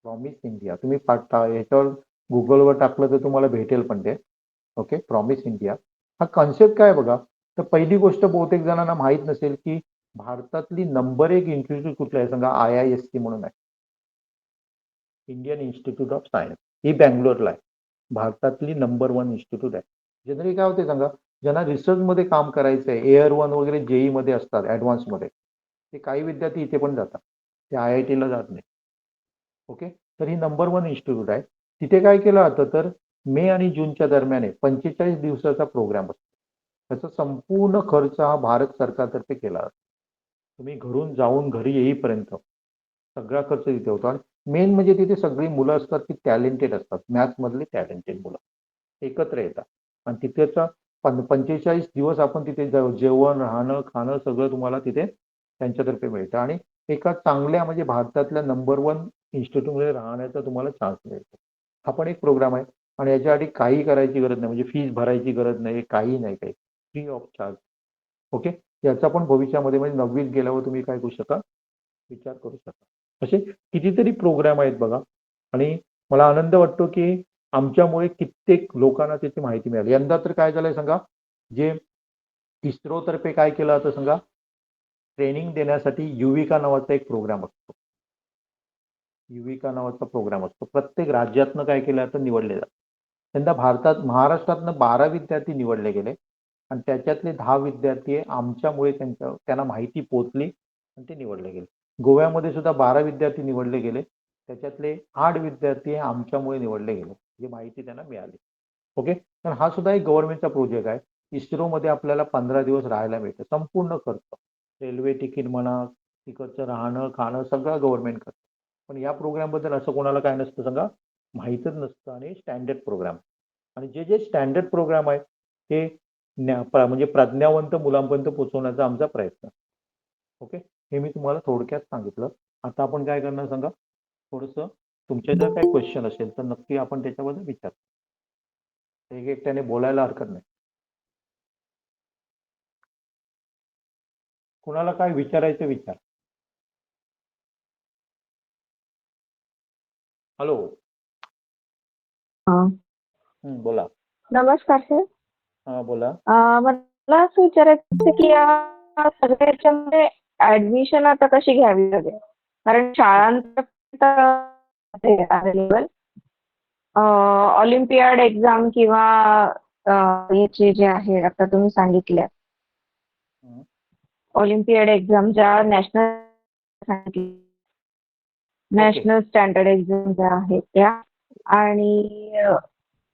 प्रॉमिस इंडिया तुम्ही ह्याच्यावर गुगलवर टाकलं तर तुम्हाला भेटेल पण ते. ओके, प्रॉमिस इंडिया हा कॉन्सेप्ट काय बघा, तर पहिली गोष्ट बहुतेक जणांना माहीत नसेल की भारतातली नंबर 1 इन्स्टिट्यूट कुठलं आहे सांगा, IISc म्हणून आहे, इंडियन इन्स्टिट्यूट ऑफ सायन्स. ही बँगलोरला आहे, भारतातली नंबर 1 इन्स्टिट्यूट आहे. जनरली काय होते सांगा, ज्यांना रिसर्चमध्ये काम करायचं आहे, एअर 1 वगैरे जेई मध्ये असतात ॲडव्हान्समध्ये, ते काही विद्यार्थी इथे पण जातात, ते IITला जात नाही. ओके, तर ही नंबर 1 इन्स्टिट्यूट आहे. तिथे काय केलं जातं, तर मे आणि जूनच्या दरम्यान 45 दिवसाचा प्रोग्राम असतो. त्याचा संपूर्ण खर्च हा भारत सरकारतर्फे केला जातो. तुम्ही घरून जाऊन घरी येईपर्यंत सगळा खर्च तिथे होतो. आणि मेन म्हणजे तिथे सगळी मुलं असतात ती टॅलेंटेड असतात, मॅथ्समधली टॅलेंटेड मुलं एकत्र येतात. आणि तिथेचा 45 दिवस आपण तिथे जेवण, राहणं, खाणं सगळं तुम्हाला तिथे त्यांच्यातर्फे मिळतं. आणि एका चांगल्या म्हणजे भारतातल्या नंबर 1 इन्स्टिट्यूटमध्ये राहण्याचा तुम्हाला चान्स मिळतो. हा पण एक प्रोग्राम आहे. आणि याच्यासाठी काही करायची गरज नाही, म्हणजे फीस भरायची गरज नाही, काही नाही, काही फ्री ऑफ चार्ज. ओके, याचा पण भविष्यामध्ये म्हणजे 9वीत गेल्यावर तुम्ही काय करू शका, विचार करू शकता. असे कितीतरी प्रोग्राम आहेत बघा. आणि मला आनंद वाटतो की आमच्यामुळे कित्येक लोकांना त्याची माहिती मिळाली. यंदा तर काय झालंय सांगा, जे इस्रो तर्फे काय केलं जातं सांगा, ट्रेनिंग देण्यासाठी युविका नावाचा एक प्रोग्राम असतो. युविका नावाचा प्रोग्राम असतो, प्रत्येक राज्यातनं काय केलं जातं, निवडले जातात. यंदा महाराष्ट्रातनं 12 विद्यार्थी निवडले गेले आणि त्याच्यातले 10 विद्यार्थी आमच्यामुळे त्यांना माहिती पोहोचली आणि ते निवडले गेले. गोव्यामध्ये सुद्धा 12 विद्यार्थी निवडले गेले, त्याच्यातले 8 विद्यार्थी आमच्यामुळे निवडले गेले, जी माहिती त्यांना मिळाली. ओके, तर हा सुद्धा एक गव्हर्नमेंटचा प्रोजेक्ट आहे. इस्रोमध्ये आपल्याला 15 दिवस राहायला मिळतं, संपूर्ण खर्च, रेल्वे तिकीट म्हणा, तिकडचं राहणं खाणं सगळं गव्हर्नमेंट करतं. पण या प्रोग्रामबद्दल असं कोणाला काय नसतं सांगा, माहीतच नसतं. आणि स्टँडर्ड प्रोग्राम, आणि जे जे स्टँडर्ड प्रोग्राम आहे ते म्हणजे प्रज्ञावंत मुलांपर्यंत पोहोचवण्याचा आमचा प्रयत्न. ओके, हे मी तुम्हाला थोडक्यात सांगितलं. आता आपण काय करणार सांगा, थोडंसं तुमचे जर काही क्वेश्चन असेल तर नक्की आपण त्याच्याबद्दल विचार, एक एकट्याने बोलायला हरकत नाही. कुणाला काय विचारायचं विचार. हॅलो. हा. बोला. नमस्कार सर. हा बोला. मला असं विचारायचं होतं की या सगळ्या याच्यामध्ये ऍडमिशन आता कशी घ्यावी लागेल, कारण शाळांत अवेलेबल ऑलिम्पियाड एक्झाम किंवा याचे जे आहे आता तुम्ही सांगितल्या हं. ऑलिम्पियाड एक्झाम ज्या नॅशनल स्टँडर्ड एक्झाम ज्या आहेत त्या, आणि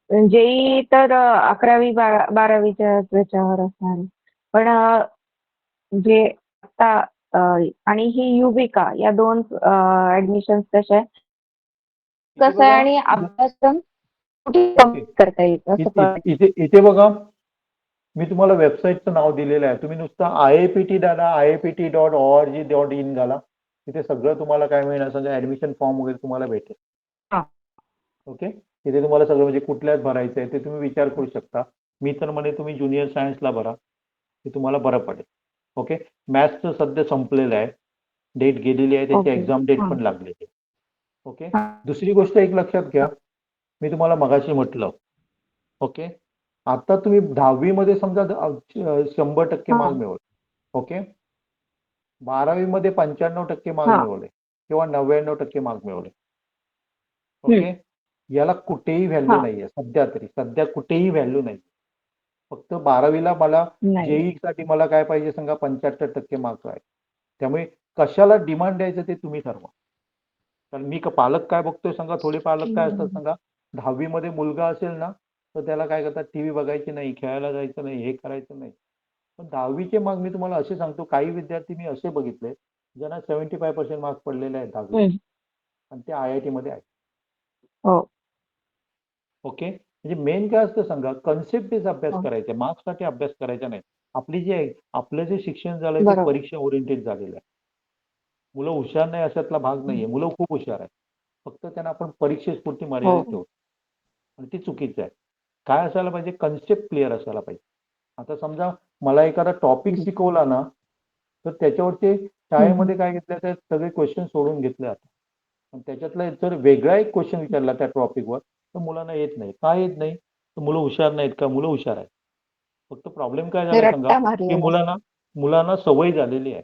जेई तर 11वी 12वीच्या त्याच्यावर असणार. पण जे आता आणि ही युविका या दोन ऍडमिशन कशा आहे, इथे कसं आहे, बघा. आणि अभ्यासक्रम कुठे ओके, करता येईल असं कळतं. इथे बघा, मी तुम्हाला वेबसाईटचं नाव दिलेलं आहे. तुम्ही नुसतं iipt.org.in घाला, तिथे सगळं तुम्हाला काय मिळणार सांगा, ऍडमिशन फॉर्म वगैरे तुम्हाला भेटेल. हा. ओके, तिथे तुम्हाला सगळं म्हणजे कुठल्यात भरायचं आहे ते तुम्ही विचार करू शकता. मी तर म्हणे तुम्ही ज्युनियर सायन्सला भरा, ते तुम्हाला बरं पडेल. ओके. मॅथ्सचं सध्या संपलेलं आहे, डेट गेलेली आहे, त्याची ओके. एक्झाम डेट हां. पण लागलेली आहे. ओके. हां. दुसरी गोष्ट एक लक्षात घ्या, मी तुम्हाला मगाशी म्हटलं, ओके. आता तुम्ही 10वी मध्ये समजा 100% मार्क हां. मिळवले. ओके. 12वी मध्ये 95% मार्क हां. मिळवले किंवा 99% मार्क मिळवले. हं. ओके. याला कुठेही व्हॅल्यू हां. नाहीये सध्या तरी. सध्या कुठेही व्हॅल्यू नाही. फक्त 12वीला मला नाही. जेई साठी मला काय पाहिजे सांगा 75% मार्क आहे. त्यामुळे कशाला डिमांड द्यायचं ते तुम्ही ठरवा. कारण मी पालक काय बघतोय सांगा, थोडे पालक काय असतात बरोबर. सांगा, 10वी मध्ये मुलगा असेल ना, तर त्याला काय करतात टीव्ही बघायची नाही, खेळायला जायचं नाही, हे करायचं नाही. पण 10वीचे मार्क मी तुम्हाला असे सांगतो, काही विद्यार्थी मी असे बघितले, ज्यांना 75% मार्क पडलेले आहेत 10वीत हं. आणि ते IIT मध्ये आहेत. हो. ओके. म्हणजे मेन काय असतं सांगा, कन्सेप्ट बेस अभ्यास हो. करायचा, मार्क्ससाठी अभ्यास करायचा नाही. आपली जी आहे, आपलं जे शिक्षण झालंय ते बरोबर. परीक्षा ओरिएंटेड झालेलं आहे. मुलं हुशार नाही अशातला भाग हं. नाहीये. मुलं खूप हुशार आहेत. फक्त त्यांना आपण परीक्षेपुरती हो. मर्यादित ठेवतो आणि ते चुकीचं आहे. काय असायला पाहिजे, कन्सेप्ट क्लिअर असायला पाहिजे. आता समजा मला एखादा टॉपिक हं. शिकवला ना, तर त्याच्यावरती हं, हं. शाळेमध्ये काय घेतलं तर सगळे क्वेश्चन सोडून घेतले जातात. पण त्याच्यातला जर वेगळा एक क्वेश्चन विचारला त्या टॉपिकवर, तर मुलांना येत नाही. का येत नाही? तर मुलं हुशार नाहीत का? मुलं हुशार आहेत. फक्त प्रॉब्लेम काय ते झालाय सांगा, रट्टा की मारलेला असतो. मुलांना मुलांना सवय झालेली आहे.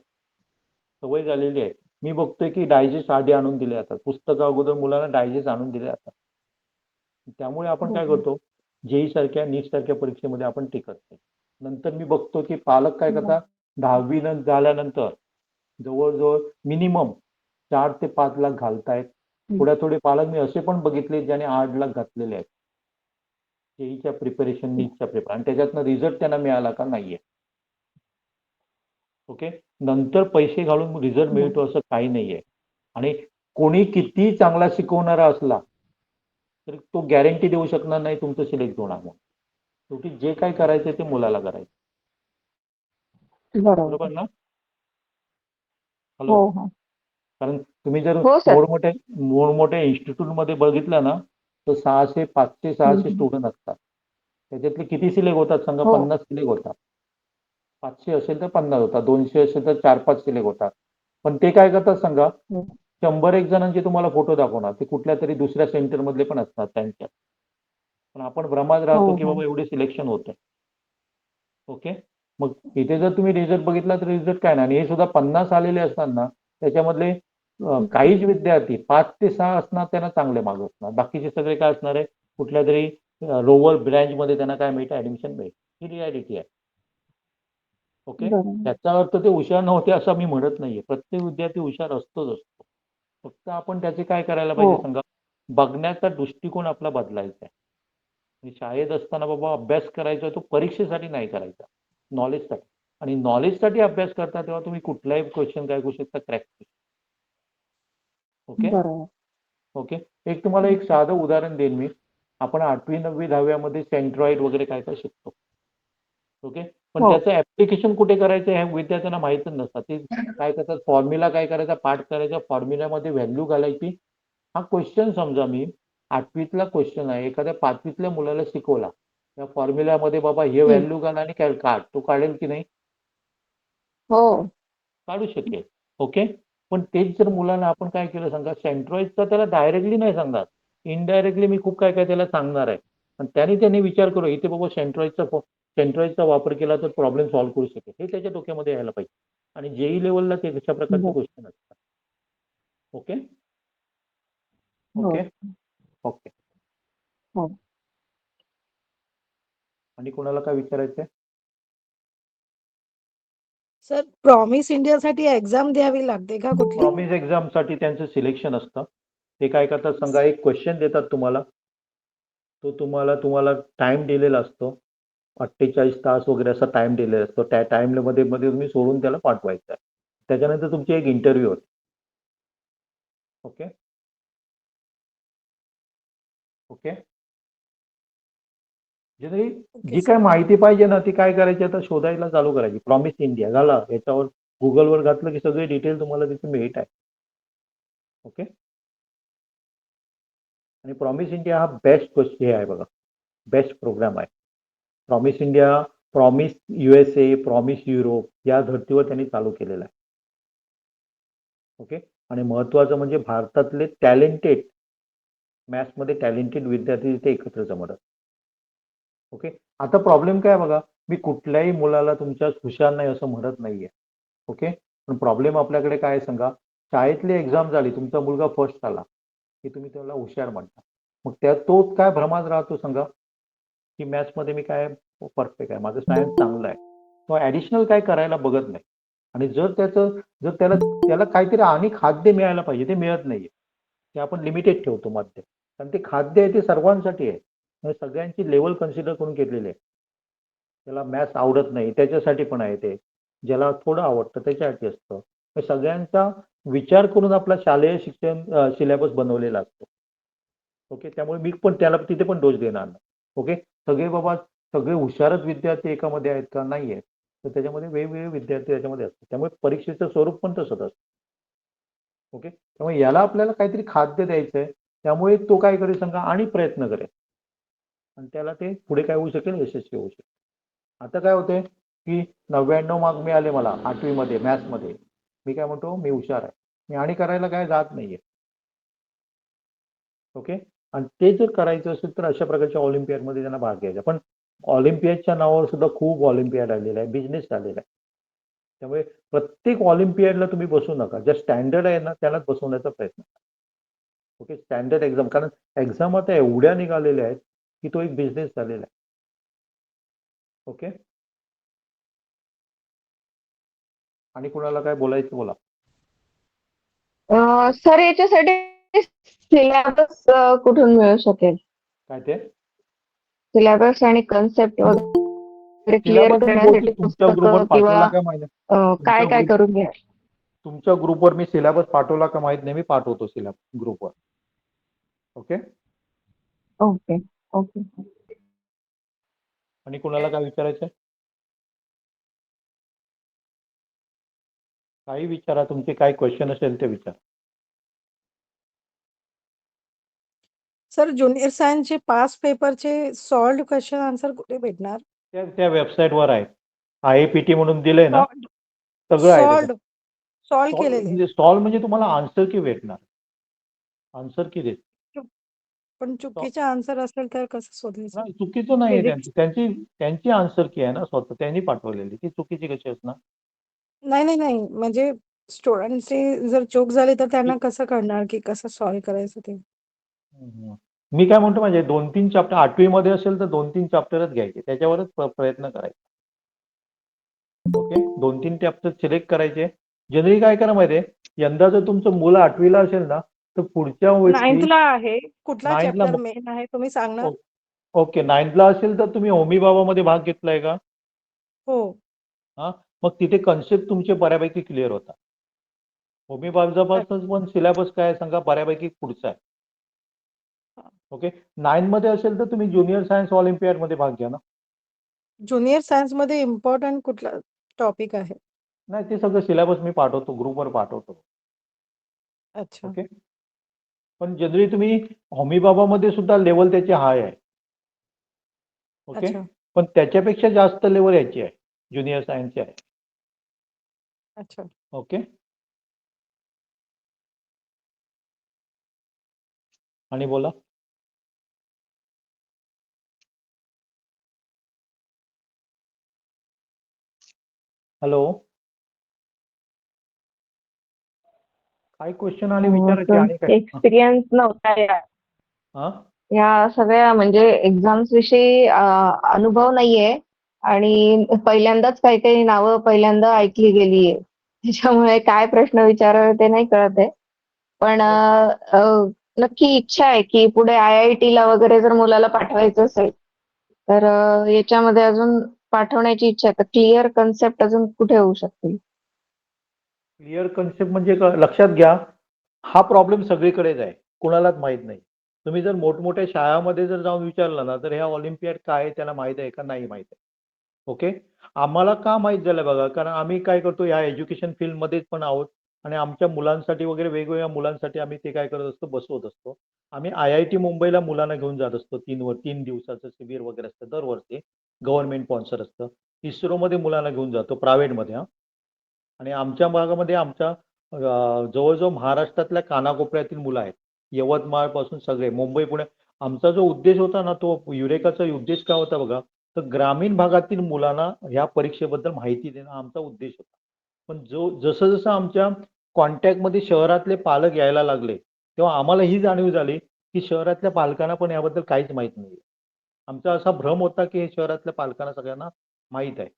सवय झालेली आहे. मी बघतोय की डायजेस्ट आधी आणून दिले जातात. पुस्तका अगोदर मुलांना डायजेस्ट आणून दिले जातात. त्यामुळे आपण काय बरोबर. करतो, जेई सारख्या नीट सारख्या परीक्षेमध्ये आपण टिकत नाही. नंतर मी बघतो की पालक काय बरं. करतात, 10वी झाल्यानंतर जवळ-जवळ मिनिमम 4 ते 5 लाख घालतायत. हं. थोडे पालक मी असे पण बघितले ज्याने 8 लाख घातलेले आहेत. जेईच्या प्रिपरेशन, हं. नीटच्या प्रिपरेशन आणि त्याच्यातनं रिझल्ट त्यांना मिळाला का? नाहीये. ओके. नंतर पैसे घालून रिझल्ट बरं. मिळतो असं काही नाहीये. आणि कोणी कितीही चांगला शिकवणारा असला, तर तो गॅरंटी देऊ शकणार नाही तुमचं सिलेक्ट होणार म्हणून. शेवटी जे काही करायचं ते मुलाला करायचं. बरोबर. बरोबर ना? हॅलो. हो, हो. कारण तुम्ही जर हो सर. मोठमोठ्या इन्स्टिट्यूटमध्ये बघितलं ना, तर 600, 500, हं, 600 हं. स्टुडंट असतात. त्याच्यातले किती सिलेक्ट होतात सांगा? हो. 50 सिलेक्ट होतात. 500 असेल तर 50 होतात. 200 असेल तर 4-5 सिलेक्ट होतात. पण ते काय करतात सांगा? हं. 100-1 जणांचे तुम्हाला फोटो दाखवणार. ते कुठल्यातरी दुसऱ्या सेंटरमधले पण असतात त्यांच्यात. पण आपण भ्रमात हो, राहतो की हो. बाबा एवढे सिलेक्शन होतंय. ओके. मग इथे जर तुम्ही रिझल्ट बघितला तर रिझल्ट काय नाही आणि हे सुद्धा 50 आलेले असतात ना, त्याच्यामधले हं. काहीच विद्यार्थी 5 ते 6 असणार त्यांना चांगले मार्क असणार. बाकीचे सगळे काय असणार आहे, कुठल्यातरी लोवर ब्रँचमध्ये त्यांना काय मिळतं, ॲडमिशन मिळेल. ही रिॲलिटी आहे. ओके. बरोबर. त्याचा अर्थ ते हुशार नव्हते असं मी म्हणत नाहीये. प्रत्येक विद्यार्थी हुशार असतोच असतो. फक्त आपण त्याचे काय करायला हो. पाहिजे सांगा, बघण्याचा दृष्टिकोन आपला बदलायचा आहे. आणि शाळेत असताना बाबा अभ्यास करायचा तो परीक्षेसाठी नाही करायचा, नॉलेजसाठी. आणि नॉलेजसाठी अभ्यास करता तेव्हा तुम्ही कुठलाही क्वेश्चन काय करू शकता, क्रॅक करू शकता. ओके. बरोबर. ओके. एक तुम्हाला हं. एक साधं उदाहरण देईन मी. आपण 8वी, 9वी, 10व्यामध्ये सेंट्रॉइड वगैरे काय काय शिकतो. ओके. पण हो. त्याचं ऍप्लिकेशन कुठे करायचं हे विद्यार्थ्यांना माहीतच नसतं. ते काय करतात, फॉर्म्युला काय करायचा, पाठ करायचा, फॉर्म्युल्यामध्ये व्हॅल्यू घालायची. हा क्वेश्चन समजा मी 8वीतला क्वेश्चन आहे, एखाद्या 5वीतल्या मुलाला शिकवला. त्या फॉर्म्युल्यामध्ये बाबा हे हं. व्हॅल्यू घाल आणि काढ. तो काढेल की नाही? हो. काढू शकेल. ओके. पण तेच जर मुलांना आपण काय केलं सांगा, सेंट्रॉइडचा त्याला डायरेक्टली नाही सांगणार. इनडायरेक्टली मी खूप काय-काय त्याला सांगणार आहे. आणि त्याने विचार करू, इथे बाबा सेंट्रॉइडचा वापर केला तर प्रॉब्लेम सॉल्व्ह करू शकेल. हे त्याच्या डोक्यामध्ये यायला पाहिजे. आणि जेईई लेव्हलला ते अशा प्रकारचे बरं. क्वेश्चन असतात. ओके. हो. ओके. ओके. हो. आणि कोणाला काय विचारायचंय? सर प्रॉमिस इंडियासाठी एक्झाम द्यावी लागते का कुठली? प्रॉमिस एक्झामसाठी त्यांचं सिलेक्शन असतं. ते काय करतात सांगा, एक क्वेश्चन देतात तुम्हाला. तो तुम्हाला टाईम दिलेला असतो. 48 तास वगैरे असा टाईम दिलेला असतो. त्या टाईममध्ये मध्ये तुम्ही सोडून त्याला पाठवायचं आहे. त्याच्यानंतर तुमची एक इंटरव्ह्यू होते. ओके. ओके. जी ओके जी काय सर. माहिती पाहिजे ना, ती काय करायची आता शोधायला चालू करायची. प्रॉमिस इंडिया झाला. याच्यावर Googleवर घातलं की सगळे डिटेल तुम्हाला तिथे मिळत आहे. ओके. आणि प्रॉमिस इंडिया हा बेस्ट हे आहे बघा, बेस्ट प्रोग्राम आहे. Promise India, promise USA, promise Europe या धर्तीवर त्यांनी चालू केलेला आहे. ओके. आणि महत्वाचं म्हणजे भारतातले टॅलेंटेड मॅथ्समध्ये टॅलेंटेड विद्यार्थी तिथे एकत्र जमतात. ओके. आता प्रॉब्लेम काय बघा, मी कुठल्याही मुलाला तुमच्या हुशार नाही असं म्हणत नाहीये. ओके. पण प्रॉब्लेम आपल्याकडे काय आहे सांगा, शाळेतली एक्झाम झाली, तुमचा मुलगा फर्स्ट आला की तुम्ही त्याला हुशार म्हणता. मग त्या तो काय भ्रमात राहतो सांगा, की मॅथ्समध्ये मी काय परफेक्ट आहे, माझं सायन्स चांगलं आहे. तो ॲडिशनल काय करायला बघत नाही. आणि जर त्याला त्याला काहीतरी आणि खाद्य मिळायला पाहिजे, ते मिळत नाहीये. ते आपण लिमिटेड ठेवतो मध्य. कारण ते खाद्य आहे ते सर्वांसाठी आहे. म्हणजे सगळ्यांची लेवल कन्सिडर करून घेतलेली आहे. त्याला मॅथ्स आवडत नाही त्याच्यासाठी पण आहे ते. ज्याला थोडं आवडतं त्याच्यासाठी असतं. सगळ्यांचा विचार करून आपला शालेय शिक्षण सिलेबस बनवलेला असतो. ओके. त्यामुळे मी पण त्याला तिथे पण दोष देणार नाही. ओके. सगळे हुशारच विद्यार्थी एकामध्ये आहेत का? नाही आहेत. तर त्याच्यामध्ये वेगवेगळे विद्यार्थी त्याच्यामध्ये असतात. त्यामुळे परीक्षेचं स्वरूप पण तसंच असतं. ओके. त्यामुळे याला आपल्याला काहीतरी खाद्य द्यायचं आहे. त्यामुळे तो काय करेल सांगा आणि प्रयत्न करेल. आणि त्याला ते पुढे काय होऊ शकेल, यशस्वी होऊ शकेल. आता काय होतंय, की 99 मार्क मिळाले मला 8वी मध्ये मॅथ्समध्ये. मी काय म्हणतो, मी हुशार आहे. मी आणि करायला काय जात नाहीये. ओके. आणि ते जर करायचं असेल तर अशा प्रकारच्या ऑलिम्पियाडमध्ये त्यांना भाग घ्यायचा. पण ऑलिम्पियाडच्या नावावर सुद्धा खूप ऑलिम्पियाड आलेला आहे, बिझनेस आलेला आहे. त्यामुळे प्रत्येक ऑलिम्पियाडला तुम्ही बसू नका. ज्या स्टँडर्ड आहे ना त्यालाच बसवण्याचा प्रयत्न करा. ओके. स्टँडर्ड एक्झाम, कारण एक्झाम आता एवढ्या निघालेल्या आहेत की तो एक बिझनेस झालेला आहे. ओके. आणि कुणाला काय बोलायचं बोला. सर याच्यासाठी सिलेबस कुठून मिळू शकेल? काय ते सिलेबस आणि कन्सेप्ट वगैरे क्लिअर सिलेबस मी बहुतेक करण्यासाठी तुमच्या ग्रुपवर पुस्तकं किंवा पाठवला का माहिती काय काय करून घ्या? तुमच्या ग्रुपवर मी सिलेबस पाठवला का माहित नाही, मी पाठवतो सिलेबस ग्रुपवर. ओके. ओके. ओके. आणि कुणाला काय विचारायचं, काही विचारा, तुमचे काय क्वेश्चन असेल ते विचारा. सर ज्युनियर सायन्सचे पास पेपरचे सॉल्व्ड क्वेश्चन आन्सर कुठे भेटणार? त्या वेबसाईटवर आहे. IAPT म्हणून दिलंय ना, सगळं आहे त्याच्यात. सॉल्व केलेले सॉल्व म्हणजे तुम्हाला आन्सर की भेटणार, आन्सर की देत. पण चुकीचे आन्सर असेल तर कसं शोधायचं? नाही, चुकीचं नाही आहे फिजिक्स त्यांची आन्सर की आहे ना, स्वतः त्यांनी पाठवलेली, ती चुकीची कशी असणार? नाही म्हणजे स्टुडंटचे जर चूक झाली तर त्यांना कसं कळणार की कसं सॉल्व्ह करायचं ते? मी काय म्हणतो म्हणजे 2-3 चॅप्टर 8वी मध्ये असेल तर 2-3 चॅप्टरच घ्यायचे, त्याच्यावरच प्रयत्न करायचा. ओके. 2-3 चॅप्टर सिलेक्ट करायचे. जनरली काय करा माहितीये, यंदा जर तुमचं मुलं 8वीला असेल ना तर पुढच्या वर्षी नाईन्थला आहे. कुठला 9th चॅप्टर मेन आहे तुम्ही सांगणार? ओके. 9th असेल तर तुम्ही होमी बाबामध्ये भाग घेतलाय का? हो. हा. मग तिथे कन्सेप्ट तुमचे बऱ्यापैकी क्लिअर होतात. होमी बाबापासून पण सिलेबस काय आहे सांगा, बऱ्यापैकी पुढचा आहे. ओके. 9 मध्ये असेल तर तुम्ही ज्युनियर सायन्स ऑलिम्पियाड मध्ये भाग घ्या ना. ज्युनियर सायन्स मध्ये इम्पॉर्टंट कुठला टॉपिक आहे? नाही, ते सगळं सिलेबस मी पाठवतो, ग्रुपवर पाठवतो. अच्छा. ओके. पण जनरली तुम्ही होमी बाबामध्ये सुद्धा लेवल त्याची हाय आहे. ओके. अच्छा. पण त्याच्यापेक्षा जास्त लेवल याची आहे, ज्युनियर सायन्सची आहे. अच्छा. ओके. आणि बोला. हॅलो. काय क्वेश्चन आले विचारायचे आणि काय? एक्सपिरियन्स नव्हता हा. या सगळ्या म्हणजे एक्झाम्स विषयी अनुभव नाहीये आणि पहिल्यांदाच काही काही नावं पहिल्यांदा ऐकली गेली आहे. त्याच्यामुळे काय प्रश्न विचारावे ते नाही कळत आहे. पण नक्की इच्छा आहे की पुढे IIT ला वगैरे जर मुलाला पाठवायचं असेल तर याच्यामध्ये अजून पाठवण्याची इच्छा आहे. तर क्लिअर कन्सेप्ट अजून कुठे होऊ शकतील? क्लिअर कन्सेप्ट म्हणजे लक्षात घ्या, हा प्रॉब्लेम सगळीकडेच आहे, कुणालाच माहित नाही. तुम्ही जर मोठमोठ्या शाळामध्ये जर जाऊन विचारलं ना तर ह्या ऑलिम्पियाड काय आहे त्याला माहित आहे का? नाही माहित आहे. ओके. आम्हाला का माहित झालं बघा, कारण आम्ही काय करतो, ह्या एज्युकेशन फील्डमध्येच पण आहोत. आणि आमच्या मुलांसाठी वगैरे वेगवेगळ्या मुलांसाठी आम्ही ते काय करत असतो, बसवत असतो. आम्ही IIT मुंबईला मुलांना घेऊन जात असतो. 3 दिवसाचं शिबिर वगैरे असतं दरवर्षी. गव्हर्नमेंट स्पॉन्सर असतं. इस्रोमध्ये मुलांना घेऊन जातो प्रायव्हेटमध्ये हां. आणि आमच्या भागामध्ये जवळजवळ महाराष्ट्रातल्या कानाकोपऱ्यातील मुलं आहेत. यवतमाळपासून सगळे मुंबई, पुणे. आमचा जो उद्देश होता ना, तो युरेकाचा उद्देश काय होता बघा, तर ग्रामीण भागातील मुलांना ह्या परीक्षेबद्दल माहिती देणं हा आमचा उद्देश होता. पण जसं जसं आमच्या कॉन्टॅक्टमध्ये शहरातले पालक यायला लागले, तेव्हा आम्हाला ही जाणीव झाली की शहरातल्या पालकांना पण याबद्दल काहीच माहित नाही. आमचा असा भ्रम होता की हे शहरातल्या पालकांना सगळ्यांना माहीत आहे.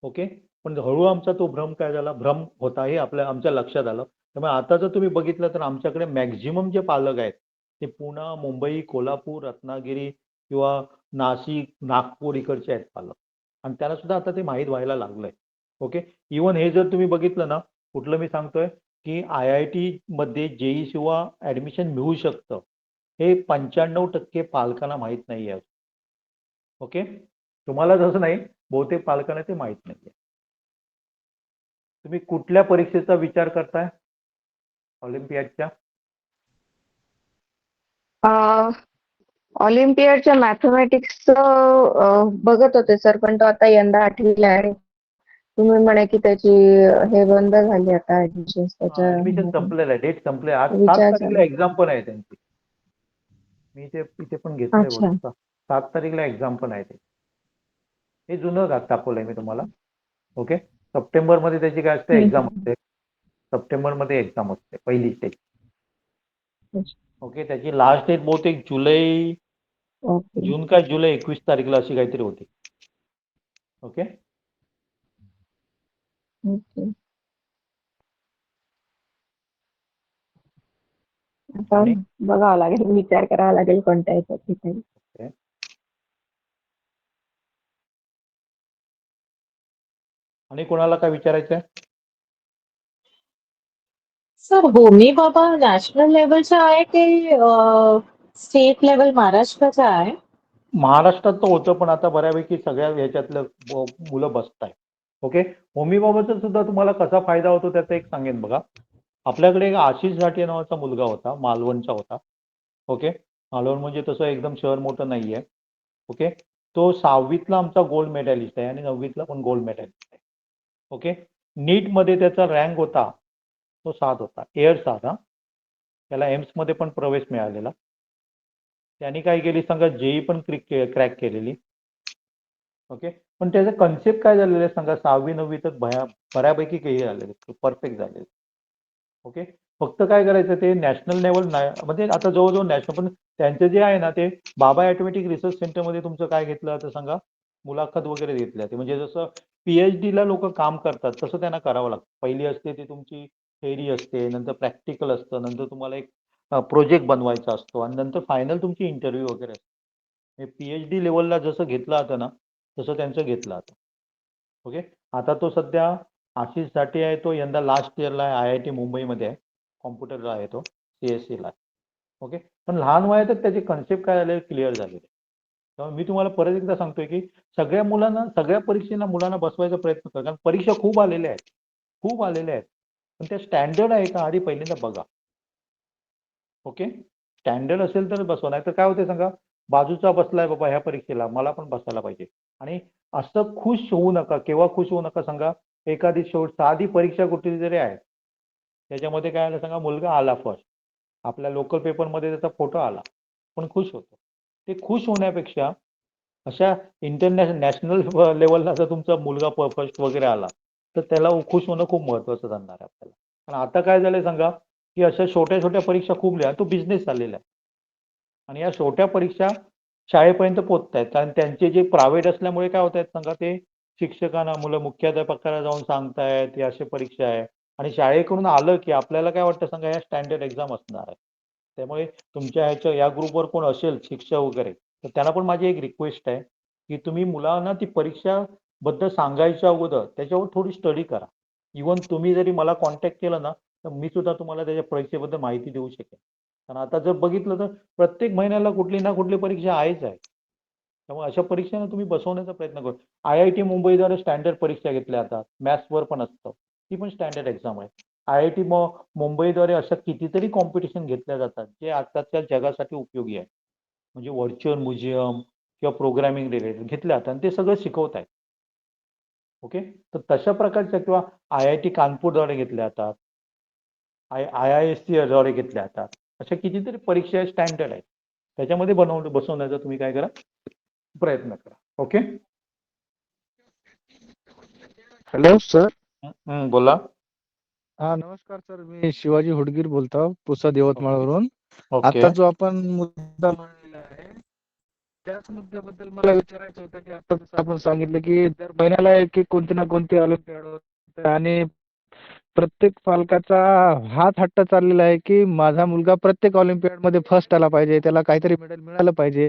ओके. पण हळू आमचा तो भ्रम काय झाला, भ्रम होता हे आमच्या लक्षात आलं. त्यामुळे आता जर तुम्ही बघितलं तर आमच्याकडे मॅक्झिमम जे पालक आहेत ते पुणे, मुंबई, कोल्हापूर, रत्नागिरी किंवा नाशिक, नागपूर इकडचे आहेत पालक. आणि त्यांना सुद्धा आता ते माहीत व्हायला लागलंय. ओके. इव्हन हे जर तुम्ही बघितलं ना, कुठलं मी सांगतोय की IIT मध्ये JEE शिवाय ऍडमिशन मिळू शकतं, हे 95% पालकांना माहीत नाही आहे. ओके. तुम्हाला जसं नाही, बहुतेक पालकांना ते माहीत नाहीये. तुम्ही कुठल्या परीक्षेचा विचार करताय ऑलिम्पियाडच्या? ऑलिम्पियाडच्या मॅथमॅटिक्सचं बघत होते सर, पण तो आता यंदा 8वीला आहे. तुम्ही म्हणे की त्याची हे बंद झाली आता ऍडमिशन त्याच्या ऍडमिशन संपलेलं आहे, डेट संपले. आज 7 विचार तारीखला चालू. एक्झाम पण आहे त्यांची. मी इथे पण घेतलंय अच्छा. बघा. 7 तारीखला एक्झाम पण आहे ते. हे जुनं दाखवलंय मी तुम्हाला. ओके. सप्टेंबरमध्ये त्याची काय असते, एक्झाम हम्म. असते. सप्टेंबरमध्ये एक्झाम असते, पहिली स्टेज. अच्छा. ओके. त्याची लास्ट डेट बहुतेक ओके. जून काय जुलै 21 तारीखला अशी काहीतरी होती. ओके. ओके. आता आणि बघावं लागेल, विचार करावा लागेल कोणत्या ह्याच्यात ठीक आहे. ओके. आणि कोणाला काय विचारायचं आहे? सर होमी बाबा नॅशनल लेवलचा आहे की स्टेट लेवल महाराष्ट्राचा आहे? महाराष्ट्रात तर होतं, पण आता बऱ्यापैकी सगळ्या ह्याच्यातलं मुलं बसताय. ओके. होमी बाबाचा सुद्धा तुम्हाला कसा फायदा होतो त्याचं एक सांगेन बघा. आपल्याकडे एक आशिष घाटे नावाचा मुलगा होता, मालवणचा होता. ओके. मालवण म्हणजे तसं एकदम शहर मोठं नाहीये. ओके. तो 6वीतला आमचा गोल्ड मेडलिस्ट आहे आणि 9वीतला पण गोल्ड मेडलिस्ट आहे. ओके. नीटमध्ये त्याचा रँक होता तो 7 होता, एअर 7 हा. त्याला एम्समध्ये पण प्रवेश मिळालेला. त्यांनी काय केली सांगा, JEE पण क्रॅक केलेली. ओके. पण त्याचं कन्सेप्ट काय झालेलं आहे सांगा, 6वी 9वी तर बऱ्यापैकी काही झालेले, परफेक्ट झालेले. ओके. फक्त काय करायचं, ते नॅशनल लेवल म्हणजे आता जवळजवळ नॅशनल, पण त्यांचं जे आहे ना, ते बाबा ॲटोमॅटिक रिसर्च सेंटरमध्ये तुमचं काय घेतलं तर सांगा, मुलाखत वगैरे घेतल्या. ते म्हणजे जसं PhD ला लोक काम करतात तसं त्यांना करावं लागतं. पहिली असते ती तुमची थेअरी असते, नंतर प्रॅक्टिकल असतं, नंतर तुम्हाला एक प्रोजेक्ट बनवायचा असतो आणि नंतर फायनल तुमची इंटरव्ह्यू वगैरे असते. PhD लेवलला जसं घेतलं जातं ना, तसं त्यांचं घेतलं जातं. ओके. आता तो सध्या आशिष घाटे आहे, तो यंदा लास्ट इयरला आहे, IIT मुंबईमध्ये आहे. कॉम्प्युटरला आहे तो, CSE ला. ओके. पण लहान वयातच त्याचे कन्सेप्ट काय झाले, क्लिअर झालेले. त्यामुळे मी तुम्हाला परत एकदा सांगतोय की सगळ्या परीक्षेला मुलांना बसवायचा प्रयत्न करा. कारण परीक्षा खूप आलेल्या आहेत, खूप आलेल्या आहेत. पण त्या स्टँडर्ड आहे का आधी पहिल्यांदा बघा. ओके. स्टँडर्ड असेल तर बसवा, नाही तर काय होते सांगा, बाजूचा बसलाय बाबा ह्या परीक्षेला, मला पण बसायला पाहिजे. आणि असं खुश होऊ नका. केव्हा खुश होऊ नका सांगा, एखादी साधी परीक्षा कुठली जरी आहे, त्याच्यामध्ये काय आलं सांगा, मुलगा आला फर्स्ट, आपल्या लोकल पेपरमध्ये त्याचा फोटो आला, पण खुश होतो. ते खुश होण्यापेक्षा अशा नॅशनल लेवलला जर तुमचा मुलगा फर्स्ट वगैरे आला, तर त्याला खुश होणं खूप महत्त्वाचं ठरणार आहे आपल्याला. पण आता काय झालंय सांगा, की अशा छोट्या छोट्या परीक्षा खूप लिहा, तो बिझनेस झालेला आहे. आणि या छोट्या परीक्षा शाळेपर्यंत पोहोचतायत. कारण त्यांचे जे प्रायव्हेट असल्यामुळे काय होत आहेत सांगा, ते शिक्षकांना, मुख्याध्यापकाला जाऊन सांगतायत ही अशी परीक्षा आहे. आणि शाळेकडून आलं की आपल्याला काय वाटतं सांगा, या स्टँडर्ड एक्झाम असणार आहे. त्यामुळे तुमच्या या ग्रुपवर कोण असेल शिक्षक वगैरे, तर त्यांना पण माझी एक रिक्वेस्ट आहे की तुम्ही मुलांना ती परीक्षा बद्दल सांगायच्या अगोदर त्याच्यावर थोडी स्टडी करा. इव्हन तुम्ही जरी मला कॉन्टॅक्ट केलं ना, तर मी सुद्धा तुम्हाला त्याच्या परीक्षेबद्दल माहिती देऊ शकेन. कारण आता जर बघितलं तर प्रत्येक महिन्याला कुठली ना कुठली परीक्षा आहेच आहे. त्यामुळे अशा परीक्षांना तुम्ही बसवण्याचा प्रयत्न करू. IIT मुंबईद्वारे स्टँडर्ड परीक्षा घेतल्या जातात, मॅथ्सवर पण असतं, ती पण स्टँडर्ड एक्झाम आहे. IIT मुंबईद्वारे अशा कितीतरी कॉम्पिटिशन घेतल्या जातात जे आताच्या जगासाठी उपयोगी आहे. म्हणजे व्हर्च्युअल म्युझियम किंवा प्रोग्रामिंग रिलेटेड घेतल्या जातात आणि ते सगळं शिकवत आहेत. ओके, तर तशा प्रकारच्या किंवा IIT कानपूरद्वारे घेतल्या जातात, IISc द्वारे घेतल्या जातात. अशा कितीतरी परीक्षा स्टँडर्ड आहेत. त्याच्यामध्ये बसवण्याचा तुम्ही काय करा, प्रयत्न करा. ओके. Hello sir. बोला. हा नमस्कार सर, मी शिवाजी हुडगीर बोलतो, पुसद यवतमाळवरून. ओके. आता जो आपण मुद्दा मांडलेला आहे त्याच मुद्द्याबद्दल मला विचारायचं होतं की आता जसं आपण सांगितलं की दर महिन्याला एक एक कोणती ना कोणती ऑलिम्पियाड होते आणि प्रत्येक पालकाचा हाच हट्ट चाललेला आहे की माझा मुलगा प्रत्येक ऑलिम्पियाड मध्ये फर्स्ट आला पाहिजे, त्याला काहीतरी मेडल मिळालं पाहिजे.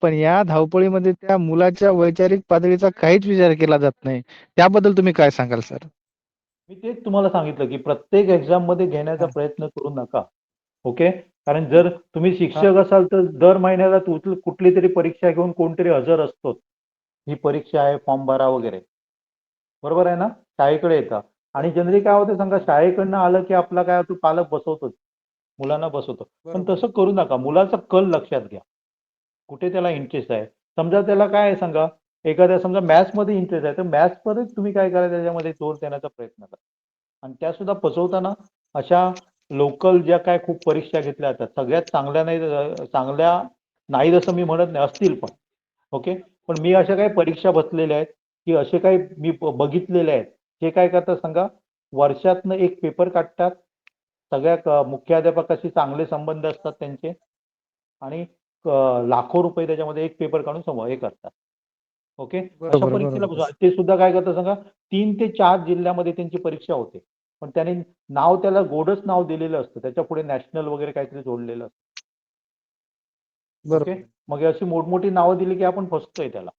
पण या धावपळीमध्ये त्या मुलाच्या वैचारिक पातळीचा काहीच विचार केला जात नाही. त्याबद्दल तुम्ही काय सांगाल सर? मी तेच तुम्हाला सांगितलं की प्रत्येक एक्झाम मध्ये घेण्याचा हा. प्रयत्न करू नका. ओके. कारण जर तुम्ही शिक्षक असाल तर दर महिन्याला कुठली तरी परीक्षा घेऊन कोणतरी हजर असतो. ही परीक्षा आहे, फॉर्म भरा वगैरे. बरोबर आहे ना? शाळेकडे येतात आणि जनरली काय होतं सांगा, शाळेकडनं आलं की आपला काय होतं, पालक बसवतोच, मुलांना बसवतो. पण बरोबर. तसं करू नका. मुलाचा कल लक्षात घ्या. कुठे त्याला इंटरेस्ट आहे. समजा त्याला काय आहे सांगा, एखाद्या समजा मॅथ्समध्ये इंटरेस्ट आहे, तर मॅथ्समध्येच तुम्ही काय करा, त्याच्यामध्ये जोर देण्याचा प्रयत्न करा. आणि त्यासुद्धा पचवताना अशा लोकल ज्या काय खूप परीक्षा घेतल्या जातात, सगळ्यात चांगल्या नाहीत असं मी म्हणत नाही, असतील पण. ओके. पण मी अशा काही परीक्षा बसलेल्या आहेत की असे काही मी बघितलेले आहेत, जे काय करतात सांगा, वर्षातनं एक पेपर काढतात, सगळ्या मुख्याध्यापकाशी चांगले संबंध असतात त्यांचे आणि लाखो रुपये त्याच्यामध्ये एक पेपर काढून हे करतात. ओके. अशा बरोबर परीक्षेला बरोबर. बसवा. ते सुद्धा काय करतात सांगा, 3 ते 4 जिल्ह्यामध्ये त्यांची परीक्षा होते. पण त्याने त्याला गोडच नाव दिलेलं असतं. त्याच्या पुढे नॅशनल वगैरे काहीतरी जोडलेलं असतं. ओके. बरोबर. मग अशी मोठमोठी नावं दिली की आपण फसतोय त्याला.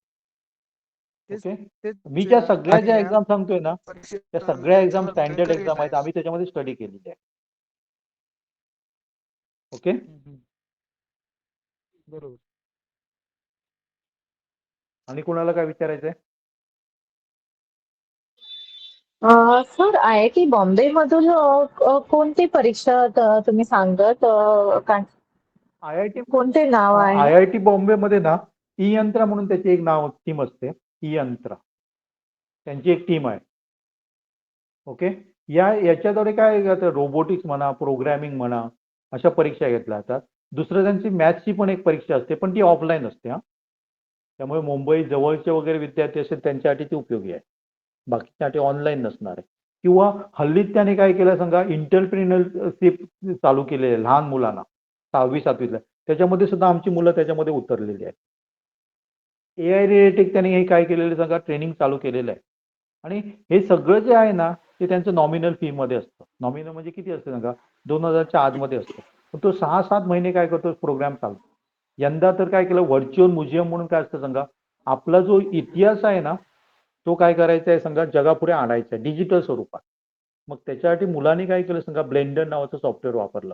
तेच ओके. तेच मी ज्या सगळ्या आणि ज्या या एक्झाम सांगतोय ना, त्या परीक्षेचा सगळ्या एक्झाम थोडा स्टँडर्ड भयंकर येत एक्झाम आहेत. आहे. आम्ही त्याच्यामध्ये स्टडी केलेली आहे. ओके. बरोबर. आणि कोणाला काय विचारायचंय? सर IIT बॉम्बे मधून कोणती परीक्षा तुम्ही सांगत IIT कोणते नाव आहे? IIT बॉम्बेमध्ये ना ई-यंत्रा म्हणून त्याची एक टीम असते. ई-यंत्रा त्यांची एक टीम आहे. ओके. याच्याद्वारे काय रोबोटिक्स म्हणा, प्रोग्रॅमिंग म्हणा, अशा परीक्षा घेतल्या जातात. दुसरं त्यांची मॅथ्सची पण एक परीक्षा असते, पण ती ऑफलाईन असते. त्यामुळे मुंबई जवळचे वगैरे विद्यार्थी असेल त्यांच्यासाठी ती उपयोगी आहे. बाकीच्यासाठी ऑनलाईन नसणार आहे. किंवा हल्लीच त्याने काय केलं सांगा, इंटरप्रिनरशिप चालू केलेली आहे लहान मुलांना, 6वी 7वीतल्या. त्याच्यामध्ये सुद्धा आमची मुलं त्याच्यामध्ये उतरलेली आहेत. AI रिलेटेड त्यांनी हे काय केलेलं सांगा, ट्रेनिंग चालू केलेलं आहे. आणि हे सगळं जे आहे ना, ते त्यांचं नॉमिनल फी मध्ये असतं. नॉमिनल म्हणजे किती असतं सांगा, 2000च्या आतमध्ये असतं. पण तो 6-7 महिने काय करतो, प्रोग्राम चालतो. यंदा तर काय केलं, व्हर्च्युअल म्युझियम म्हणून काय असतं सांगा, आपला जो इतिहास आहे ना, तो काय करायचा आहे सांगा, जगापुढे आणायचा आहे डिजिटल स्वरूपात. मग त्याच्यासाठी मुलांनी काय केलं सांगा, ब्लेंडर नावाचं सॉफ्टवेअर वापरलं.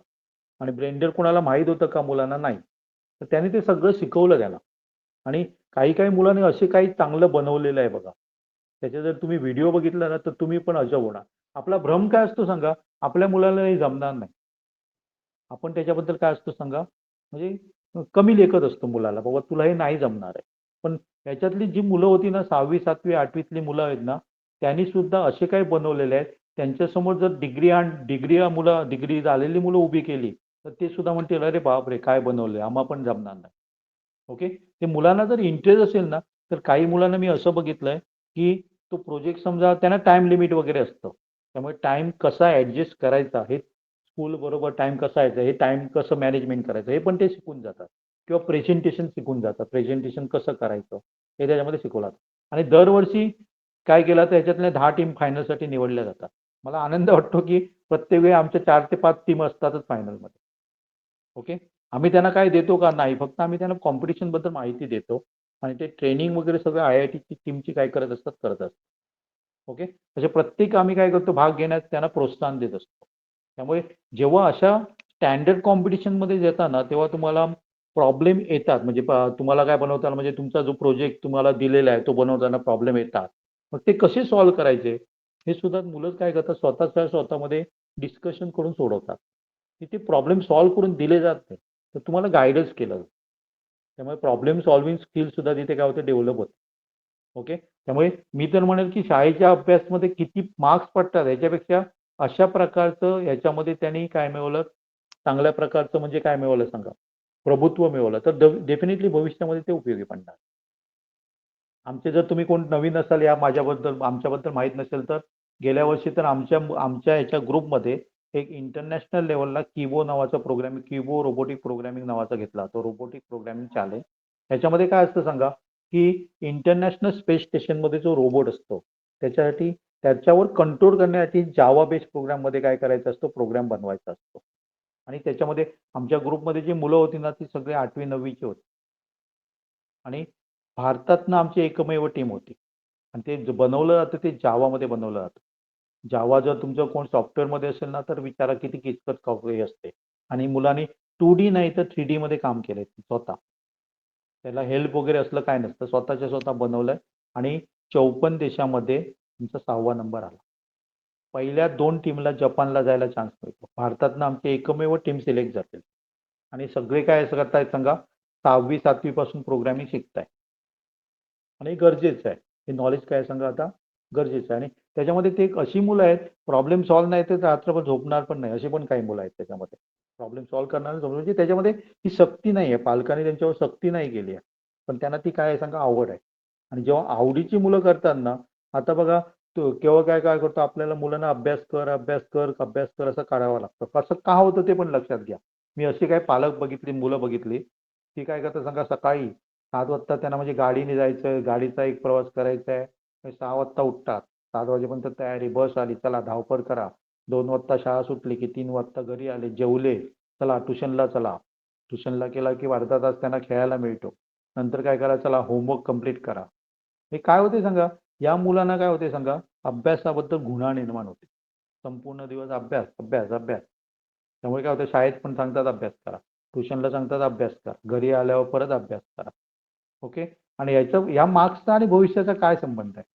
आणि ब्लेंडर कोणाला माहीत होतं का, मुलांना नाही. तर त्याने ते सगळं शिकवलं त्याला. आणि काही काही मुलांनी असे काही चांगलं बनवलेलं आहे बघा. त्याचे जर तुम्ही व्हिडिओ बघितला ना, तर तुम्ही पण अजब होणार. आपला भ्रम काय असतो सांगा, आपल्या मुलाला हे जमणार नाही. आपण त्याच्याबद्दल काय असतो सांगा, म्हणजे कमी लेखत असतो मुलाला, बाबा तुला हे नाही जमणार आहे. पण याच्यातली जी मुलं होती ना, 6वी 7वी 8वीतली मुलं आहेत ना, त्यांनी सुद्धा असे काही बनवलेले आहेत. त्यांच्यासमोर जर डिग्री झालेली मुलं उभी केली, तर ते सुद्धा म्हणतील, अरे बापरे काय बनवलंय, आम्हाला पण जमणार नाही. ओके. ते मुलांना जर इंटरेस्ट असेल ना, तर काही मुलांना मी असं बघितलंय की तो प्रोजेक्ट समजा त्यांना टाइम लिमिट वगैरे असतं. त्यामुळे टाइम कसा ऍडजस्ट करायचा, हे स्कूल बरोबर टाइम कसा यायचा, हे टाइम कसं मॅनेजमेंट करायचं, हे पण ते शिकून जातात. किंवा प्रेझेंटेशन शिकून जातात. प्रेझेंटेशन कसं करायचं हे त्याच्यामध्ये शिकवलं जातं. आणि दरवर्षी काय केलं तर याच्यातल्या 10 टीम फायनलसाठी निवडल्या जातात. मला आनंद वाटतो की प्रत्येक वेळी आमच्या 4 ते 5 टीम असतातच फायनलमध्ये. ओके. आम्ही त्यांना काय देतो का नाही, फक्त आम्ही त्यांना कॉम्पिटिशन बद्दल माहिती देतो आणि ते ट्रेनिंग वगैरे सगळं IITची टीमची काय करत असतात. ओके. म्हणजे प्रत्येक आम्ही काय करतो, भाग घेण्यास त्यांना प्रोत्साहन देत असतो. त्यामुळे जेव्हा अशा स्टँडर्ड कॉम्पिटिशनमध्ये येतात तेव्हा तुम्हाला प्रॉब्लेम येतात. म्हणजे तुम्हाला काय बनवताना, म्हणजे तुमचा जो प्रोजेक्ट तुम्हाला दिलेला आहे तो बनवताना प्रॉब्लेम येतात. मग ते कसे सॉल्व्ह करायचे हे सुद्धा मुलं काय करतात, स्वतःमध्ये डिस्कशन करून सोडवतात. तिथे प्रॉब्लेम सॉल्व्ह करून दिले जात नाही, तर तुम्हाला गाईडच केलं जातं. त्यामुळे प्रॉब्लेम सॉल्व्हिंग स्किल सुद्धा तिथे काय होतं, डेव्हलप होतं. ओके. त्यामुळे मी तर म्हणेल की शाळेच्या अभ्यासमध्ये किती मार्क्स पडतात याच्यापेक्षा अशा प्रकारचं याच्यामध्ये त्यांनी काय मिळवलं, चांगल्या प्रकारचं म्हणजे काय मिळवलं सांगा, प्रभुत्व मिळवलं, तर डेफिनेटली भविष्यामध्ये ते उपयोगी पडणार. आमचे जर तुम्ही कोण नवीन असाल या आमच्याबद्दल माहीत नसेल, तर गेल्या वर्षी तर आमच्या याच्या ग्रुपमध्ये एक इंटरनॅशनल लेवलला किबो नावाचा प्रोग्रामिंग, किबो रोबोटिक प्रोग्रामिंग नावाचा घेतला. तो रोबोटिक प्रोग्रामिंग चॅलेंज. त्याच्यामध्ये काय असतं सांगा, की इंटरनॅशनल स्पेस स्टेशनमध्ये जो रोबोट असतो त्याच्यासाठी त्याच्यावर कंट्रोल करण्यासाठी जावा बेस्ड प्रोग्राममध्ये काय करायचं असतं, प्रोग्राम बनवायचा असतो. आणि त्याच्यामध्ये आमच्या ग्रुपमध्ये जी मुलं होती ना, ती सगळी 8वी 9वीची होती. आणि भारतातनं आमची एकमेव टीम होती. आणि ते बनवलं जातं ते जावामध्ये बनवलं जातं. जावा जर तुमचं कोण सॉफ्टवेअरमध्ये असेल ना, तर विचारा किती किचकट हे असते. आणि मुलांनी 2D नाही तर 3D मध्ये काम केलंय स्वतः. त्याला हेल्प वगैरे असलं काय नसतं. स्वतःच्या स्वतः बनवलंय आणि 54 देशामध्ये तुमचा 6वा नंबर आला. पहिल्या 2 टीमला जपानला जायला चान्स मिळतो. भारतातनं आमची एकमेव टीम सिलेक्ट झालेली. आणि सगळे काय असं करतायत सांगा, 6वी 7वी पासून प्रोग्रामिंग शिकताय. आणि गरजेचं आहे. हे नॉलेज काय सांगा आता, गरजेचं आहे. आणि त्याच्यामध्ये ते एक अशी मुलं आहेत, प्रॉब्लेम सॉल्व्ह नाही तर रात्रभर झोपणार पण नाही, अशी पण काही मुलं आहेत त्याच्यामध्ये. प्रॉब्लेम सॉल्व्ह करणारे म्हणजे त्याच्यामध्ये ही सक्ती नाही आहे, पालकांनी त्यांच्यावर सक्ती नाही केली आहे. पण त्यांना ती काय आहे सांगा, आवड आहे. आणि जेव्हा आवडीची मुलं करतात ना, आता बघा केव्हा काय काय करतो, आपल्याला मुलांना अभ्यास कर, अभ्यास कर, अभ्यास कर असं काढावं लागतं. असं का होतं ते पण लक्षात घ्या. मी अशी काही पालक बघितली, मुलं बघितली, ती काय करतात सांगा, सकाळी 7 वाजता त्यांना म्हणजे गाडीने जायचं, गाडीचा एक प्रवास करायचा आहे. 6 वाजता उठतात, 7 वाजेपर्यंत तयारी, बस आली, चला धावपळ करा. 2 वाजता शाळा सुटली की 3 वाजता घरी आले, जेवले, चला ट्युशनला चला. ट्युशनला केला की अर्धा तास त्यांना खेळायला मिळतो. नंतर काय करा, चला होमवर्क कंप्लीट करा. हे काय होते सांगा, या मुलांना काय होते सांगा, अभ्यासाबद्दल घृणा निर्माण होते. संपूर्ण दिवस अभ्यास, अभ्यास, अभ्यास. त्यामुळे काय होतं, शाळेत पण सांगतात अभ्यास करा, ट्युशनला सांगतात अभ्यास करा, घरी आल्यावर परत अभ्यास करा. ओके. आणि या मार्क्सचा आणि भविष्याचा काय संबंध आहे?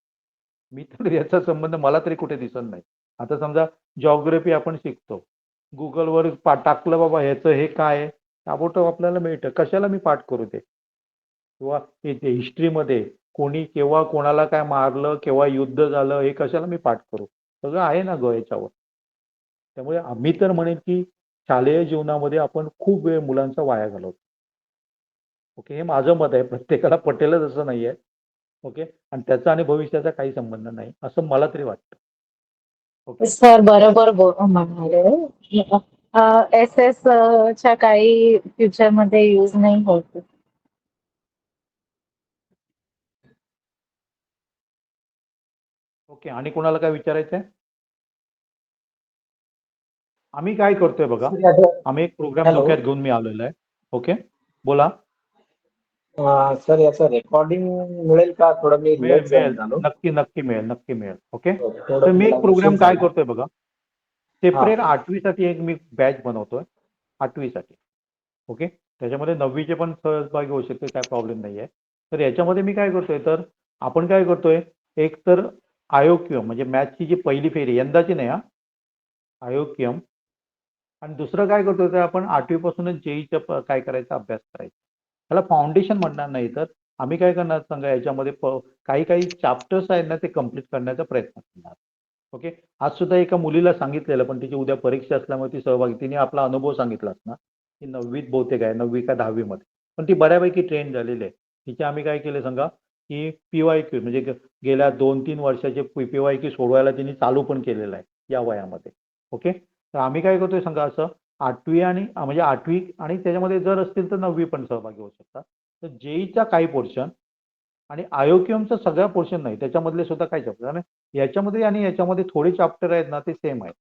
मी तर याचा संबंध मला तरी कुठे दिसत नाही. आता समजा जिओग्राफी आपण शिकतो. Googleवर टाकलं बाबा ह्याचं हे काय आहे? ताबडतोब आपल्याला मिळतं. कशाला मी पाठ करू ते? किंवा हिस्ट्रीमध्ये कोणी केव्हा कोणाला काय मारलं, केव्हा युद्ध झालं, हे कशाला मी पाठ करू? सगळं आहे ना याच्यावर. त्यामुळे आम्ही तर म्हणेन की शालेय जीवनामध्ये आपण खूप वेळ मुलांचा वाया घालवतो. ओके. हे माझं मत आहे. प्रत्येकाला पटेलच असं नाहीये. ओके. आणि त्याचा आणि भविष्याचा काही संबंध नाही, असं मला तरी वाटतं. ओके. सर बरोबर म्हणाले. एस च्या काही फ्युचरमध्ये यूज नाही होत. ओके. आणि कोणाला काय विचारायचं आहे? आम्ही काय करतोय बघा, सर आता आम्ही एक प्रोग्राम हॅलो डोक्यात घेऊन मी आलेलो आहे. ओके. बोला. सर याचं रेकॉर्डिंग मिळेल का? थोडं मी मिळेल, लेट जॉईन मिळेल. झालो. नक्की, नक्की मिळेल, नक्की मिळेल. ओके. तर थोडं मी मला एक उशीर प्रोग्राम काय झाला. करतोय बघा, हा सेपरेट 8वी साठी एक मी बॅच बनवतोय. 8वी साठी. ओके. त्याच्यामध्ये 9वीचे पण सहभागी होऊ शकते, काय प्रॉब्लेम नाही आहे. तर याच्यामध्ये मी काय करतोय, तर आपण काय करतोय, एक तर आयोक्यम म्हणजे मॅथ्सची जी पहिली फेरी, यंदाची नाही हा, आयोक्यम. आणि दुसरं काय करतोय, तर आपण 8वी पासूनच जेईचा काय करायचा, अभ्यास करायचा. त्याला फाउंडेशन म्हणणार नाही, तर आम्ही काय करणार सांगा, याच्यामध्ये काही काही चॅप्टर्स आहेत ना, ते कम्प्लीट करण्याचा प्रयत्न करणार. ओके. आज सुद्धा एका मुलीला सांगितलेलं, पण तिची उद्या परीक्षा असल्यामुळे ती सहभागी, तिने आपला अनुभव सांगितला असणार की 9वीत बहुतेक आहे, 9वी का 10वी मध्ये, पण ती बऱ्यापैकी ट्रेन झालेली आहे. तिचे आम्ही काय केले सांगा, की PYQ म्हणजे गेल्या 2-3 वर्षाचे PYQ सोडवायला तिने चालू पण केलेलं आहे या वयामध्ये. ओके. तर आम्ही काय करतोय सांगा, असं 8वी आणि म्हणजे 8वी आणि त्याच्यामध्ये जर असतील तर 9वी पण सहभागी होऊ शकतात. तर जेईचा काही पोर्शन आणि आयोक्यमचा सगळा पोर्शन नाही, त्याच्यामधले सुद्धा काही चॅप्टर, आणि याच्यामध्ये आणि याच्यामध्ये थोडे चॅप्टर आहेत ना, ते सेम आहेत.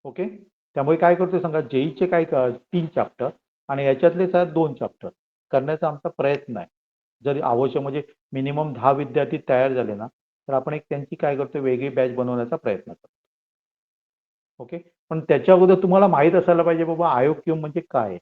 ओके. त्यामुळे काय करतोय सांगा, जेईचे काय 3 चॅप्टर आणि याच्यातले 2 चॅप्टर करण्याचा आमचा प्रयत्न आहे. जर आवश्यक म्हणजे मिनिमम 10 विद्यार्थी तयार झाले ना, तर आपण एक त्यांची काय करतो, वेगळी बॅच बनवण्याचा प्रयत्न करतो. ओके. पण त्याच्या अगोदर तुम्हाला माहीत असायला पाहिजे बाबा आयोक्यम म्हणजे काय आहे.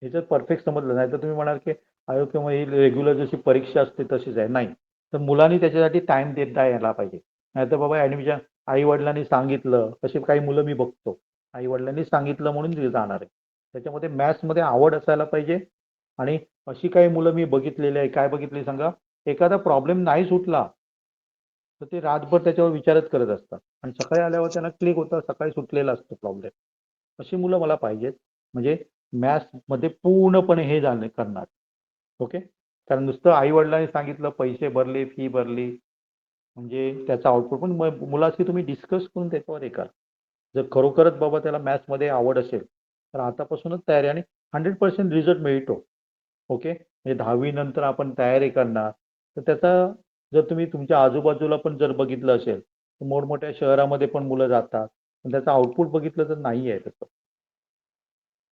हे जर परफेक्ट समजलं नाही, तर तुम्ही म्हणाल की आयोक्यम ही रेग्युलर जशी परीक्षा असते तशीच आहे. नाही. तर मुलांनी त्याच्यासाठी टाइम देता यायला पाहिजे. नाहीतर बाबा ॲडमिशन आई वडिलांनी सांगितलं, तशी काही मुलं मी बघतो आई वडिलांनी सांगितलं म्हणून ते जाणार आहे. त्याच्यामध्ये मॅथ्समध्ये आवड असायला पाहिजे. आणि अशी काही मुलं मी बघितलेली आहे, काय बघितली सांगा, एखादा प्रॉब्लेम नाही सुटला तर ते रातभर त्याच्यावर विचारच करत असतात आणि सकाळी आल्यावर त्यांना क्लिक होतं, सकाळी सुटलेला असतो प्रॉब्लेम. अशी मुलं मला पाहिजेत, म्हणजे मॅथ्समध्ये पूर्णपणे हे झाले करणार. ओके. कारण नुसतं आई वडिलांनी सांगितलं, पैसे भरले, फी भरली, म्हणजे त्याचा आउटपुट पण मुलाशी तुम्ही डिस्कस करून त्याच्यावर हे करा. जर खरोखरच बाबा त्याला मॅथ्समध्ये आवड असेल तर आतापासूनच तयारी, आणि 100% रिझल्ट मिळतो. ओके. म्हणजे 10वी नंतर आपण तयारी करणार तर त्याचा, जर तुम्ही तुमच्या आजूबाजूला पण जर बघितलं असेल तर मोठमोठ्या शहरामध्ये पण मुलं जातात, पण त्याचं आउटपुट बघितलं तर नाही आहे तसं.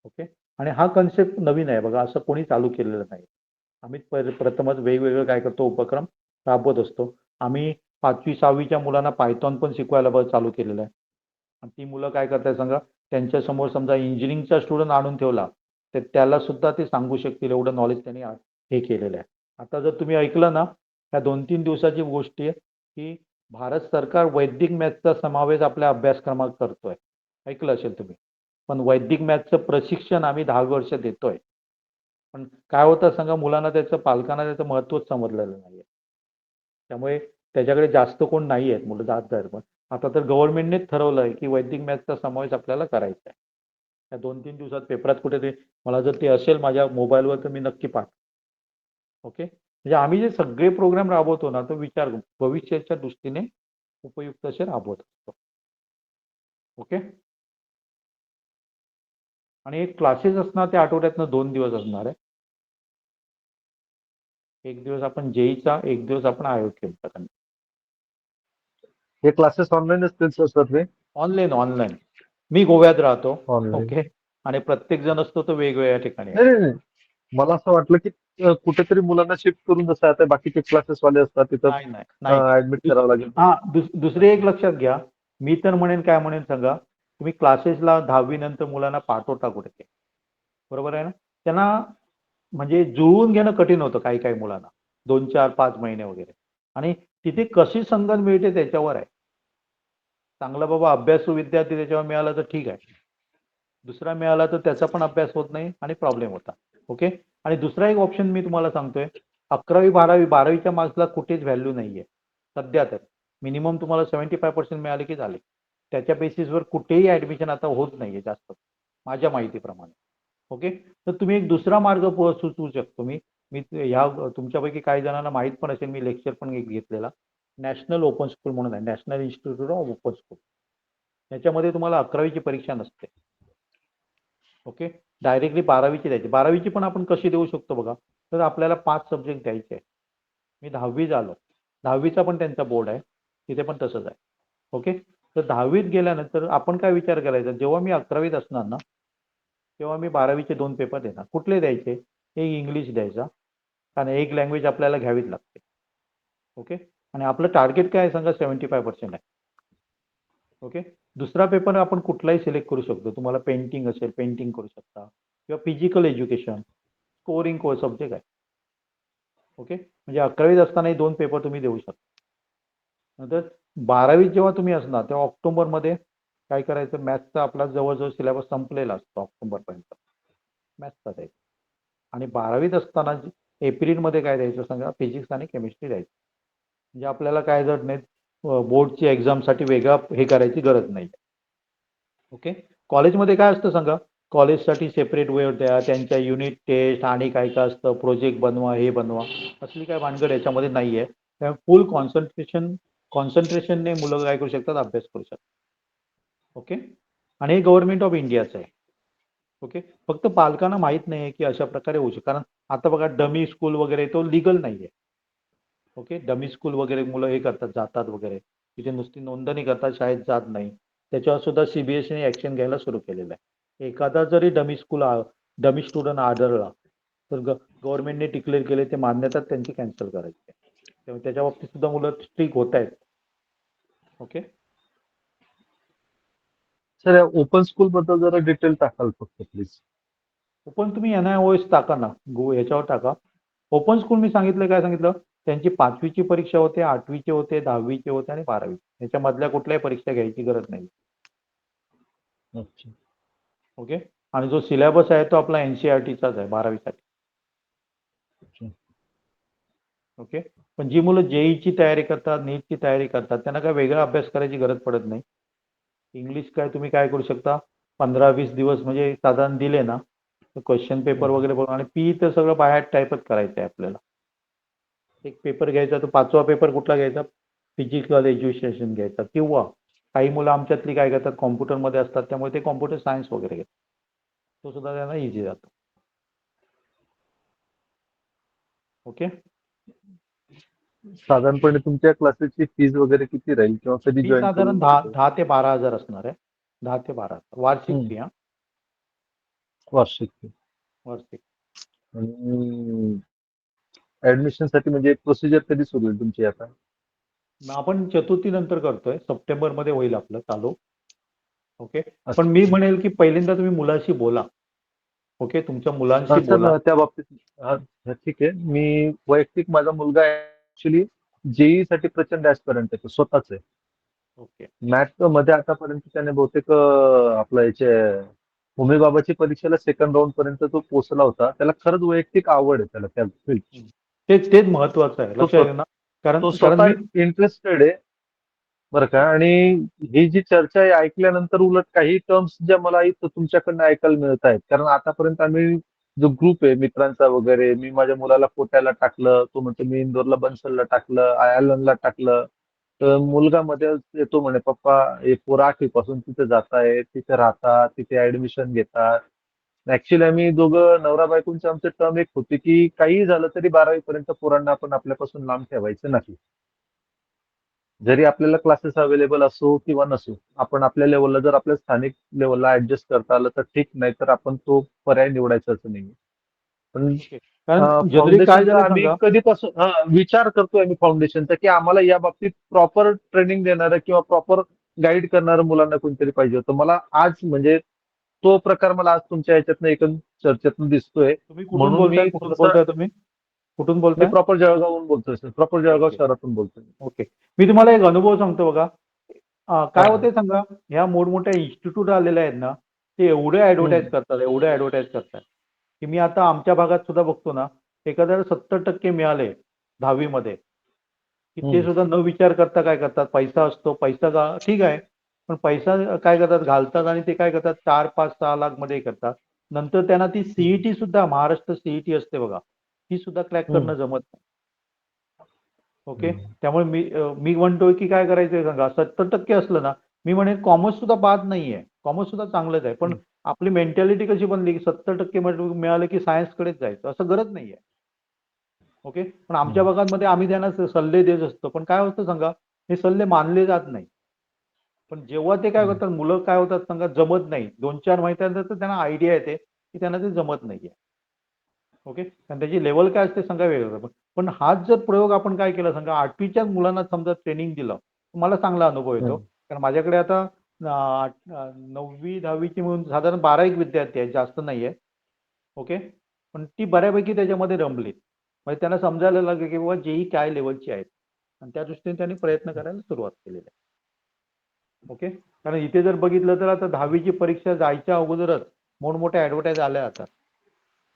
ओके. आणि हा कन्सेप्ट नवीन आहे बघा, असं कोणी चालू केलेलं नाही. आम्ही प्रथमच वेगवेगळं काय करतो, उपक्रम राबवत असतो. आम्ही 5वी 6वीच्या मुलांना पायथॉन पण शिकवायला चालू केलेलं आहे. आणि ती मुलं काय करतायत सांगा, त्यांच्यासमोर समजा इंजिनिअरिंगचा स्टुडंट आणून ठेवला तर त्याला सुद्धा ते सांगू शकतील एवढं नॉलेज त्यांनी हे केलेलं आहे. आता जर तुम्ही ऐकलं ना, ह्या 2-3 दिवसाची गोष्टी आहे की भारत सरकार वैदिक मॅथ्सचा समावेश आपल्या अभ्यासक्रमात करतोय. ऐकलं असेल तुम्ही. पण वैदिक मॅथ्सचं प्रशिक्षण आम्ही 10 वर्ष देतोय. पण काय होतं सांगा, मुलांना त्याचं, पालकांना त्याचं महत्त्वच समजलेलं नाहीये. त्यामुळे त्याच्याकडे जास्त कोण नाही आहेत मुलं जात आहेत. पण आता तर गव्हर्नमेंटनेच ठरवलं आहे की वैदिक मॅथ्सचा समावेश आपल्याला करायचा आहे. या 2-3 दिवसात पेपरात कुठे ते, मला जर ते असेल माझ्या मोबाईलवर तर मी नक्की पाठवतो. ओके. म्हणजे आम्ही जे सगळे प्रोग्राम राबवतो ना, तो विचार भविष्याच्या दृष्टीने उपयुक्त असे राबवत असतो. ओके. आणि एक क्लासेस असणार ते आठवड्यातनं 2 दिवस असणार आहे. एक दिवस आपण जेईचा, एक दिवस आपण आयोकेचा. हे क्लासेस ऑनलाईन असतील सर सर्व? ऑनलाईन. मी गोव्यात राहतो. ऑनलाईन. ओके. आणि प्रत्येक जण असतो तो वेगवेगळ्या ठिकाणी आहे. नाही. मला असं वाटलं की कुठेतरी मुलांना शिफ्ट करून, जसं आता बाकीचे क्लासेस वाले असतात तिथं नाही. ऍडमिट करावं लागेल. हा, दुसरी एक लक्षात घ्या. मी तर म्हणेन, काय म्हणेन सांगा, तुम्ही क्लासेसला 10वी नंतर मुलांना पाठवता कुठे, बरोबर आहे ना. त्यांना म्हणजे जुळवून घेणं कठीण होतं काही काही मुलांना, 2, 4, 5 महिने वगैरे. आणि तिथे कशी संगत मिळते त्याच्यावर आहे. चांगला बाबा अभ्यासू विद्यार्थी त्याच्यावर मिळाला तर ठीक आहे, दुसरा मिळाला तर त्याचा पण अभ्यास होत नाही आणि प्रॉब्लेम होता. ओके. आणि दुसरा एक ऑप्शन मी तुम्हाला सांगतोय, 11वी 12वीच्या मार्क्सला कुठेच व्हॅल्यू नाहीये सध्या. तर मिनिमम तुम्हाला 75% मिळाले की झाले. त्याच्या बेसिसवर कुठेही ऍडमिशन आता होत नाहीये जास्त, माझ्या माहितीप्रमाणे. ओके. तर तुम्ही एक दुसरा मार्ग सुचवू शकतो. मी ह्या तुमच्यापैकी काही जणांना माहीत पण असेल, मी लेक्चर पण एक घेतलेला, नॅशनल ओपन स्कूल म्हणून आहे, national institute of open school. याच्यामध्ये तुम्हाला 11वीची परीक्षा नसते. ओके. डायरेक्टली 12वीची द्यायची. 12वीची पण आपण कशी देऊ शकतो बघा, तर आपल्याला 5 सब्जेक्ट द्यायचे आहे. मी 10वी झालो, 10वीचा पण त्यांचा बोर्ड आहे, तिथे पण तसंच आहे. ओके. तर 10वीत गेल्यानंतर आपण काय विचार करायचा, जेव्हा मी 11वीत असणार ना, तेव्हा मी 12वीचे 2 पेपर देणार. कुठले द्यायचे, एक इंग्लिश द्यायचा, कारण एक लँग्वेज आपल्याला घ्यावीच लागते. ओके. आणि आपलं टार्गेट काय आहे सांगा, 75% आहे. ओके. दुसरा पेपर आपण कुठलाही सिलेक्ट करू शकतो. तुम्हाला पेंटिंग असेल, पेंटिंग करू शकता, किंवा physical education, scoring course subject आहे. ओके. म्हणजे 11वीत असतानाही 2 पेपर तुम्ही देऊ शकता. नंतर 12वीत जेव्हा तुम्ही असणार तेव्हा ऑक्टोबरमध्ये काय करायचं, मॅथ्सचा आपला जवळजवळ सिलेबस संपलेला असतो ऑक्टोबरपर्यंत, मॅथ्सचा द्यायचा. आणि 12वीत असताना एप्रिलमध्ये काय द्यायचं सांगा, फिजिक्स आणि केमिस्ट्री द्यायचं. म्हणजे आपल्याला काय जर नाही, बोर्डची एक्झामसाठी वेगळा हे करायची गरज नाही. ओके. कॉलेजमध्ये काय असतं सांगा, कॉलेजसाठी सेपरेट वेळ द्या, त्यांच्या युनिट टेस्ट आणि काय काय असतं, प्रोजेक्ट बनवा, हे बनवा, असली काय भानगड याच्यामध्ये नाही आहे. त्यामुळे फुल कॉन्सन्ट्रेशनने मुलं काय करू शकतात, अभ्यास करू शकतात. ओके. आणि हे गव्हर्नमेंट ऑफ इंडियाचं आहे. ओके. फक्त पालकांना माहीत नाही आहे की अशा प्रकारे होऊ शकतं. कारण आता बघा डमी स्कूल वगैरे तो लीगल नाही आहे. ओके. डमी स्कूल वगैरे मुलं हे करतात, जातात वगैरे, तिथे नुसती नोंदणी करतात, शाळेत जात नाही. त्याच्यावर सुद्धा सीबीएसईने ऍक्शन घ्यायला सुरू केलेलं आहे. एखादा जरी डमी स्टुडंट आढळला तर गव्हर्नमेंटने डिक्लेअर केले, ते मान्यता त्यांची कॅन्सल करायची आहे. त्यामुळे त्याच्या बाबतीत सुद्धा मुलं स्ट्रिक होत आहेत. ओके. सर या ओपन स्कूल बद्दल जरा डिटेल टाकाल फक्त प्लीज. ओपन तुम्ही NIOS टाका ना, ह्याच्यावर टाका. ओपन स्कूल मी सांगितलं, काय सांगितलं, त्यांची 5वीची परीक्षा होते, 8वीची होते, 10वीची होते आणि 12वी. याच्यामधल्या कुठल्याही परीक्षा घ्यायची गरज नाही. अच्छा. ओके. आणि जो सिलेबस आहे तो आपला NCERTचाच आहे 12वीसाठी. अच्छा. ओके. पण जी मुलं JEEची तयारी करतात, नीटची तयारी करतात, त्यांना काय वेगळा अभ्यास करायची गरज पडत नाही. इंग्लिश काय तुम्ही काय करू शकता, 15-20 दिवस म्हणजे साधारण दिले ना, तर क्वेश्चन पेपर वगैरे बनवून आणि तर सगळं बाय हार्ट टाईपच करायचं आहे आपल्याला. एक पेपर घ्यायचा, तो 5वा पेपर कुठला घ्यायचा, फिजिकल एज्युकेशन घ्यायचा, किंवा काही मुलं आमच्यातली काय करतात, कॉम्प्युटरमध्ये असतात, त्यामुळे ते कॉम्प्युटर सायन्स वगैरे घेतात. तो सुद्धा त्यांना इझी जातो. ओके. साधारणपणे तुमच्या क्लासेसची फीज वगैरे किती राहील किंवा कधी फी जॉईन साधारण करू 10 ते 12,000 असणार आहे. 10 ते 12,000 वार्षिक फी. वार्षिक fee? वार्षिक. आणि ऍडमिशन साठी म्हणजे प्रोसिजर कधी सुरू होईल तुमची आता? मग आपण चतुर्थीनंतर करतोय, सप्टेंबरमध्ये होईल आपलं चालू. ओके. अच्छा. पण मी म्हणेल की पहिल्यांदा तुम्ही मुलाशी बोला. ओके. तुमच्या मुलांशी सर बोला. त्या बाबतीत ठीक आहे. मी वैयक्तिक माझा मुलगा ऍक्च्युली जेई साठी प्रचंड ऍस्पिरंट आहे, तो स्वतःच आहे. ओके. मॅथ मध्ये आतापर्यंत त्याने बहुतेक आपलं याचे होमी बाबाची परीक्षेला सेकंड राऊंड पर्यंत तो पोहोचला होता. त्याला खरंच वैयक्तिक आवड आहे त्याला त्या फील्डची. तेच महत्वाचं आहे, तो लक्षात घ्या ना. तो कारण मी स्वतः इंटरेस्टेड आहे बरं का. आणि ही जी चर्चा आहे ऐकल्यानंतर उलट काही टर्म्स ज्या मला इथं तुमच्याकडनं ऐकायला मिळत आहेत, कारण आतापर्यंत आम्ही जो ग्रुप आहे मित्रांचा वगैरे, मी माझ्या मुलाला कोट्याला टाकलं, तो म्हणतो मी इंदोरला बन्सलला टाकलं, आयर्लंडला टाकलं, तर मुलगा मध्ये येतो म्हणे पप्पा हे पोरं 8वी पासून तिथे जात आहे, तिथे राहतात, तिथे ऍडमिशन घेतात. ऍक्च्युली आम्ही दोघं नवरा बायकोंचं आमचं टर्म एक होती की काही झालं तरी 12वी पर्यंत पोरांना आपण आपल्यापासून लांब ठेवायचं नाही. जरी आपल्याला क्लासेस अवेलेबल असो किंवा नसो, आपण आपल्या लेवलला जर आपल्या स्थानिक लेवलला ऍडजस्ट करता आलं तर ठीक, नाही तर आपण तो पर्याय निवडायचाच नाही. पण ओके. कारण जनरली काय फाउंडेशनचा झालं आम्ही सांगा. कधीपासून विचार करतोय आम्ही फाउंडेशनचा की आम्हाला या बाबतीत प्रॉपर ट्रेनिंग देणारं किंवा प्रॉपर गाईड करणारं मुलांना कोणतरी पाहिजे होतं. मला आज म्हणजे तो प्रकार मला आज तुमच्या ह्याच्यातनं एकूण चर्चेतून दिसतोय. तुम्ही कुठून म्हणून बोलताय, मी कुठून थोडंसं बोलताय तुम्ही, कुठून मी बोलताय? प्रॉपर जळगावहून बोलतोय सर, प्रॉपर जळगाव ओके. शहरातून बोलतोय. ओके. मी तुम्हाला एक अनुभव सांगतो बघा. काय हा. होते सांगा, ह्या मोठमोठ्या इन्स्टिट्यूट आलेल्या आहेत ना, ते एवढे ऍडव्हर्टाईज करतात, एवढे ऍडव्हर्टाईज करतात, की मी आता आमच्या भागात सुद्धा बघतो ना, एखाद्याला 70% मिळाले 10वी मध्ये, की ते सुद्धा न विचार करता काय करतात, पैसा असतो, पैसा ठीक आहे, पण पैसा काय करतात, घालतात आणि ते काय करतात 4, 5, 6 लाख मध्ये करतात. नंतर त्यांना ती सीईटी सुद्धा, महाराष्ट्र सीईटी असते बघा, ती सुद्धा क्रॅक करणं जमत नाही. ओके. त्यामुळे मी म्हणतोय की काय करायचंय सांगा, 70% असलं ना, मी म्हणेन कॉमर्स सुद्धा बाद नाहीये, कॉमर्स सुद्धा चांगलंच आहे, पण आपली मेंटॅलिटी कशी बनली की 70% मिळालं की सायन्सकडेच जायचं, असं गरज नाहीये. ओके. पण आमच्या भागांमध्ये आम्ही त्यांना सल्ले देत असतो, पण काय होतं सांगा, हे सल्ले मानले जात नाही. पण जेव्हा ते काय करतात, मुलं काय होतात सांगा, जमत नाही, 2-4 महिन्यानंतर त्यांना आयडिया येते की त्यांना ते जमत नाहीये. ओके. आणि त्याची लेवल काय असते सांगा, वेगळं. पण हाच जर प्रयोग आपण काय केला सांगा, 8वीच्याच मुलांना समजा ट्रेनिंग दिलं, मला चांगला अनुभव येतो. कारण माझ्याकडे आता 9वी 10वीची मिळून साधारण 12 विद्यार्थी आहेत, जास्त नाहीये. ओके. पण ती बऱ्यापैकी त्याच्यामध्ये रमली, म्हणजे त्यांना समजायला लागलं की बाबा जेई काय लेवलची आहेत, आणि त्या दृष्टीने त्यांनी प्रयत्न करायला सुरुवात केलेली आहे. ओके. कारण इथे जर बघितलं तर आता 10वीची परीक्षा जायच्या अगोदरच मोठमोठ्या ऍडव्हर्टाईज आल्या आता,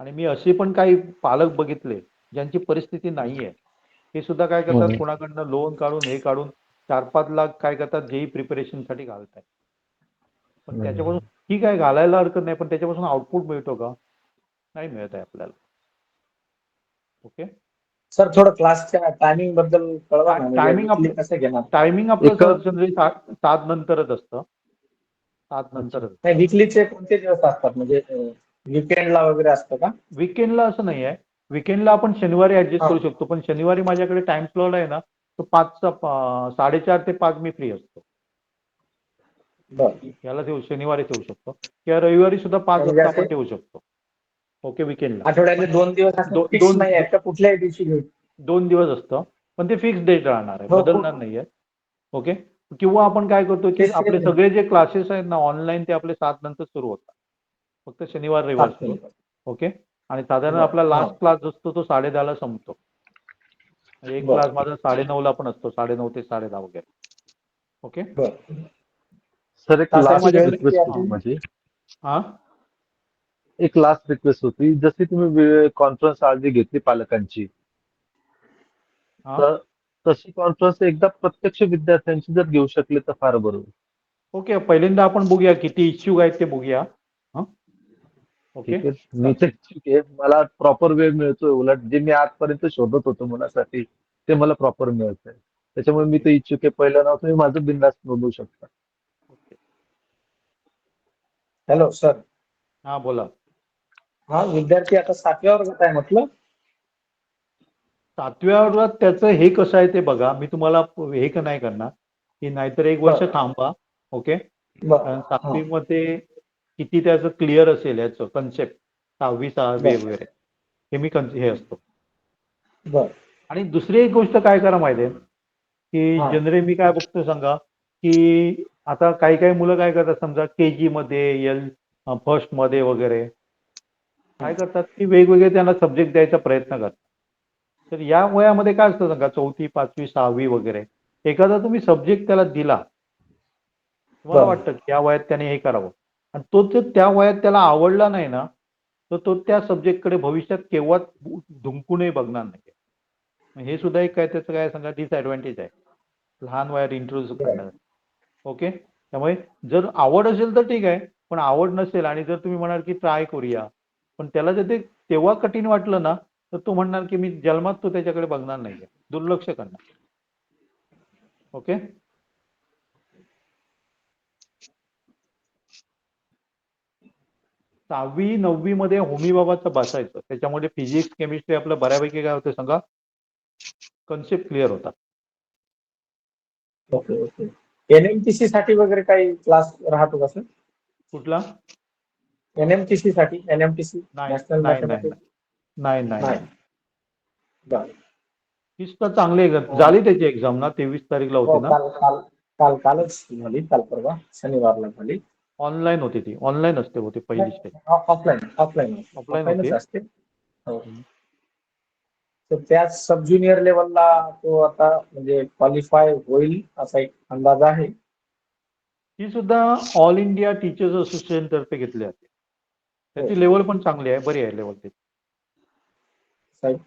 आणि मी असे पण काही पालक बघितले ज्यांची परिस्थिती नाहीये, हे सुद्धा काय करतात, कोणाकडनं लोन काढून हे काढून 4-5 लाख काय करतात, जेई प्रिपरेशनसाठी घालतात. पण त्याच्यापासून ठीक आहे, घालायला हरकत नाही, पण त्याच्यापासून आउटपुट मिळतो का? नाही मिळत आहे आपल्याला. ओके. सर थोडं क्लासच्या टायमिंग बद्दल कळवा ना, म्हणजे टायमिंग weekly कसं घेणार? टायमिंग आपलं जनरली 7 नंतरच असतं. 7 नंतरच. नाही, विकलीचे कोणते दिवस असतात, म्हणजे वीकेंडला वगैरे असतं का? विकेंडला असं नाही आहे. विकेंडला आपण शनिवारी ऍडजस्ट करू शकतो, पण शनिवारी माझ्याकडे टाइम स्लॉट आहे ना, तो 4:30 ते 5 मी फ्री असतो. बरं. याला शनिवारी ठेवू शकतो, किंवा रविवारी सुद्धा 5 म्हणजे वाजता असे आपण ठेवू शकतो. ओके. विकेंडला आठवड्यातले 2 दिवस असं फिक्स नाही आहेत का, कुठल्याही दिवशी घेऊ? 2 दिवस असतं, पण ते फिक्स डेट राहणार आहे, हो, बदलणार नाहीये. ओके. किंवा आपण काय करतो की तेच आपले सगळे जे क्लासेस आहेत ना ऑनलाईन, ते आपले 7 नंतर सुरू होतात, फक्त शनिवार रविवार सुरू. ओके. आणि साधारण आपला लास्ट क्लास असतो तो 10:30ला संपतो. एक बर क्लास माझा 9:30ला पण असतो, 9:30 ते 10:30 वगैरे. ओके. बर सर एक हे तासाची लास्ट माझ्या वेळ घरी. किती रिक्वेस्ट हा होती असते? माझी. हा एक लास्ट रिक्वेस्ट होती, जशी तुम्ही कॉन्फरन्स आज जी घेतली पालकांची, हा तर तशी कॉन्फरन्स एकदा प्रत्यक्ष विद्यार्थ्यांची जर घेऊ शकले तर फार बरं होईल. ओके. पहिल्यांदा आपण बघूया किती इच्छुक आहेत ते बघूया. हा ओके. ठीक आहे, मी तर ठीक आहे, मला प्रॉपर वेळ मिळतोय, उलट जे मी आजपर्यंत शोधत होतो मुलासाठी ते मला प्रॉपर मिळतंय. त्याच्यामुळे मी तर इच्छुक आहे. पहिलं नाव तुम्ही माझं बिनधास्त नोंदवू शकता. ओके. Hello sir. हा बोला. हा विद्यार्थी आता 7व्या वर्गात आहे म्हटलं. 7व्या वर्गात त्याचं हे कसं आहे ते बघा. मी तुम्हाला हे का नाही करणार की नाहीतर एक वर्ष बर थांबा. ओके. बर कारण हा 7वीमध्ये किती त्याचं क्लिअर असेल याचं कन्सेप्ट 6वी बर वगैरे हे मी हे असतो. बर आणि दुसरी एक गोष्ट काय करा माहिती आहे की हा जनरली मी काय बघतो सांगा की आता काही काही मुलं काय करतात समजा KG मध्ये फर्स्ट मध्ये वगैरे काय करतात की वेगवेगळे त्यांना सब्जेक्ट द्यायचा प्रयत्न करतात. तर या वयामध्ये काय असतं सांगा 4थी 5वी 6वी वगैरे एखादा तुम्ही सब्जेक्ट त्याला दिला तुम्हाला बर वाटतं की या वयात त्याने हे करावं आणि तो जर त्या वयात त्याला आवडला नाही ना तर तो त्या सब्जेक्टकडे भविष्यात केव्हाच धुंकूनही बघणार नाही. हे सुद्धा एक काय त्याचं काय सांगा डिसएडव्हान्टेज आहे लहान वयात इंट्रोड्यूस बर करण्याचं. ओके. त्यामुळे जर आवड असेल तर ठीक आहे, पण आवड नसेल आणि जर तुम्ही म्हणाल की ट्राय करूया पण त्याला जर ते तेव्हा कठीण वाटलं ना तर तो म्हणणार की मी जन्मात तो त्याच्याकडे बघणार नाहीये, दुर्लक्ष करणार. ओके. 6वी 9वी मध्ये होमी बाबाचं बसायचं त्याच्यामध्ये फिजिक्स केमिस्ट्री आपलं बऱ्यापैकी काय होतं सांगा कन्सेप्ट क्लिअर होता. Okay okay. NMTC साठी वगैरे काही क्लास राहतो का सर? कुठला? NMTC साठी NMTC नाही नॅशनल नाही नाही मॅथमॅटिक्स नाही नाही नाही. नाही. बर फीस तर चांगली आहे. झाली त्याची एक्झाम ना 23 तारीखला हो होती ना. काल काल काल कालच झाली, काल परवा शनिवारला झाली. ऑनलाईन होती ती. ऑनलाईन असते होती पहिली स्टेज. ऑफलाईन ऑफलाईन ऑफलाईन ऑफलाईनच होती. असते. हो. तर त्या सब ज्युनियर लेवलला तो आता म्हणजे क्वालिफाय होईल असा एक अंदाज आहे. ती सुद्धा ऑल इंडिया टीचर्स असोसिएशन तर्फे घेतली जाते. त्याची लेवल पण चांगली आहे, बरी आहे लेवल त्याची. साहेब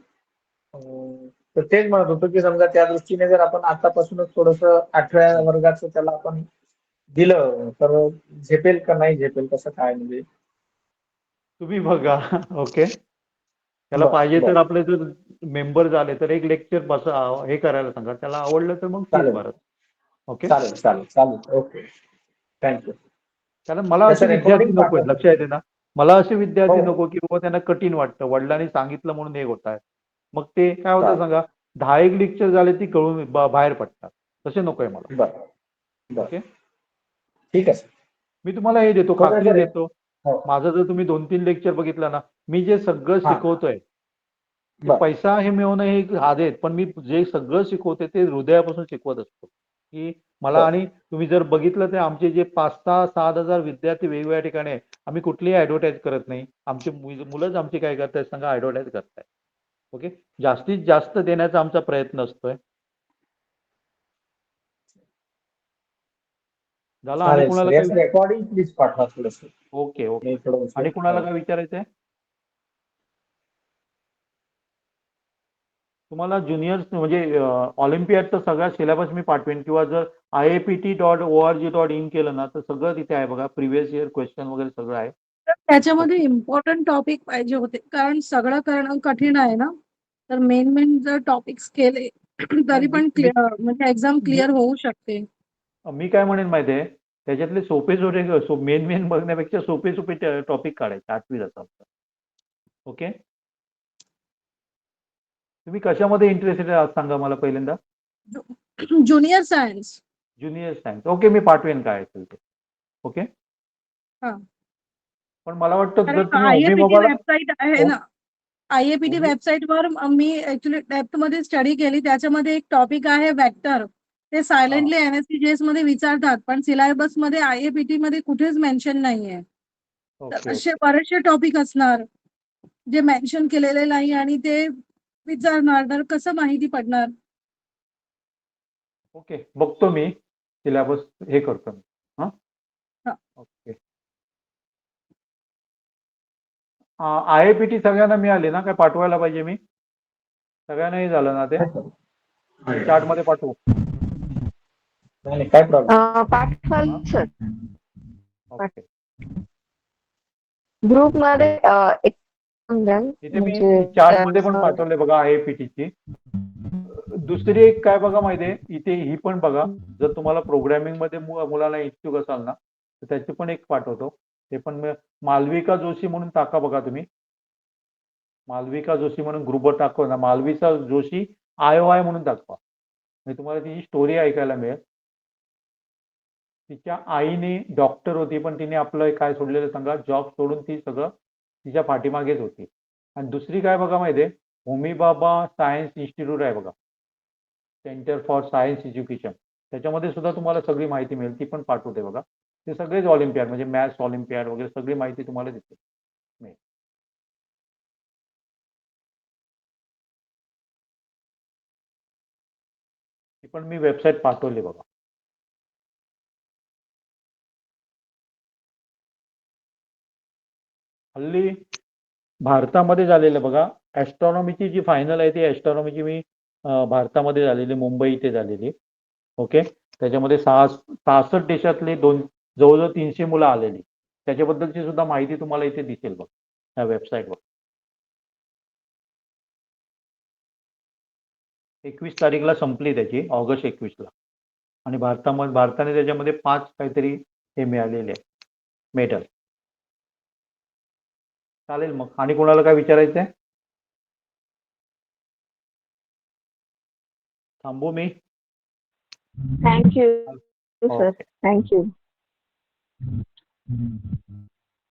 तर तेच म्हणत होतो की समजा त्या दृष्टीने जर आपण आतापासूनच थोडस 8व्या वर्गाचं त्याला आपण दिलं तर झेपेल का नाही झेपेल कसं काय म्हणजे? तुम्ही बघा. ओके. त्याला बर पाहिजे बर तर आपले जर मेंबर झाले तर एक लेक्चर हे करायला सांगा. त्याला आवडलं तर मग फीस चालेल भरत. ओके. चालेल चालेल चालेल ओके थँक्यू. कारण मला असे त्याचं विद्यार्थी रेकॉर्डिंग नको आहेत, पाठवतो. लक्षात येते ना. मला असे हो विद्यार्थी नको की बाबा त्यांना कठीण वाटतं वडिलांनी सांगितलं म्हणून हे होत आहे. मग ते काय होतं चालेल सांगा 10 लेक्चर झाले ती कळून बाहेर पडतात. तसे नको आहे मला. बर बर ओके. ठीक आहे सर. मी तुम्हाला हे देतो, थोडं खात्री जर देतो. हो माझं जर तुम्ही 2-3 लेक्चर बघितलं ना मी जे सगळं हा शिकवतोय ते बर पैसा हे मिळवणं हे आहेत पण मी जे सगळं शिकवते ते हृदयापासून शिकवत असतो की मला. बर आणि तुम्ही जर बघितलं तर आमचे जे 5,000-6,000 विद्यार्थी वेगवेगळ्या ठिकाणी आहे. आम्ही कुठलीही ऍडव्हर्टाईज करत नाही. आमची मुलंच आमची काय करतायत सांगा ऍडव्हर्टाईज करतायत. ओके. जास्तीत जास्त देण्याचा आमचा प्रयत्न असतोय. झाला. आणि चालेल कुणाला सर काही याचं रेकॉर्डिंग प्लीज पाठवा थोडस. Okay okay. मी थोडं आणि कुणाला हो. काय विचारायचं आहे? तुम्हाला ज्युनियर्स म्हणजे ऑलिम्पियाडचा सगळा सिलेबस मी पाठवेन किंवा जर iipt.org.in केलं ना तर सगळं तिथे आहे बघा. प्रिव्हियस इयर क्वेश्चन वगैरे सगळं आहे. तर त्याच्यामध्ये इम्पॉर्टंट टॉपिक पाहिजे होते कारण सगळं करणं कठीण आहे ना. तर मेन जर टॉपिक्स केले नाही तरी पण मी क्लिअर म्हणजे एक्झाम मी क्लिअर होऊ शकते. मी काय म्हणेन माहिती आहे त्याच्यातले सोपे मेन बघण्यापेक्षा सोपे टॉपिक काढायचे 8वी ला. ओके. तुम्ही कशामध्ये इंटरेस्टेड आहात सांगा मला पहिल्यांदा. Junior science. Junior science. Okay. मी पाठवेन काय असेल ते. ओके. हा. पण मला वाटतं जर कारण तुम्ही होमी IAPT बाबाला वेबसाईट आहे ना. IAPT होमी वेबसाईटवर मी ऍक्च्युली डेप्थ मध्ये स्टडी केली. त्याच्यामध्ये एक टॉपिक आहे वेक्टर. ते हां. सायलेंटली NSCGS मध्ये विचारतात पण सिलेबस मध्ये IAPT मध्ये कुठेच मेन्शन नाहीये. तर ओके असे ओके. बरेचसे टॉपिक असणार जे मेन्शन केलेले नाही आणि ते विचारणार तर कसं माहिती पडणार? ओके, बघतो मी सिलेबस हे करतो मी. हां हा. ओके. IIPT सगळ्यांना मिळाली ना? काय पाठवायला पाहिजे मी? सगळ्यांनाही झालं ना ते? चार्टमध्ये पाठवू? नाही नाही, काय प्रॉब्लेम. पाठवाल हां सर ओके. ग्रुपमध्ये एक द्याल इथे मी म्हणजे चार्टमध्ये पण पाठवले बघा IIPTची. दुसरी एक काय बघा माहितीये, इथे ही पण बघा. जर तुम्हाला प्रोग्रामिंग मध्ये मुलाला इच्छुक असाल ना, तर त्याची पण एक पाठवतो. ते पण मालविका जोशी म्हणून टाका बघा तुम्ही. मालविका जोशी म्हणून ग्रुपवर टाकतो ना, मालविका जोशी IOI म्हणून टाकवा. म्हणजे तुम्हाला तिची स्टोरी ऐकायला मिळेल. तिच्या आईने डॉक्टर होती, पण तिने आपलं काय सोडलेलं सांगा, जॉब सोडून ती सगळं तिच्या पाठीमागेच होती. आणि दुसरी काय बघा माहितीये, होमी बाबा सायन्स इन्स्टिट्यूट आहे बघा, सेंटर फॉर सायन्स एज्युकेशन. त्याच्यामध्ये सुद्धा तुम्हाला सगळी माहिती मिळेल, ती पण पाठवते बघा. ते सगळेच ऑलिम्पियाड म्हणजे मॅथ्स ऑलिम्पियाड वगैरे सगळी माहिती तुम्हाला देते. ती पण मी वेबसाईट पाठवली बघा. हल्ली भारतामध्ये झालेलं बघा, ॲस्ट्रॉनॉमीची जी फायनल आहे ती ॲस्ट्रॉनॉमीची मी भारतामध्ये झालेली, मुंबई इथे झालेली. ओके. त्याच्यामध्ये 66 देशातले जवळजवळ 300 मुलं आलेली. त्याच्याबद्दलची सुद्धा माहिती तुम्हाला इथे दिसेल बघ या वेबसाईटवर. 21 तारीखला संपली त्याची, ऑगस्ट 21ला. आणि भारताने त्याच्यामध्ये 5 काहीतरी हे मिळालेले आहे मेडल. चालेल मग. आणि कोणाला काय विचारायचंय? थांबू मी? Thank you sir, okay. थँक्यू.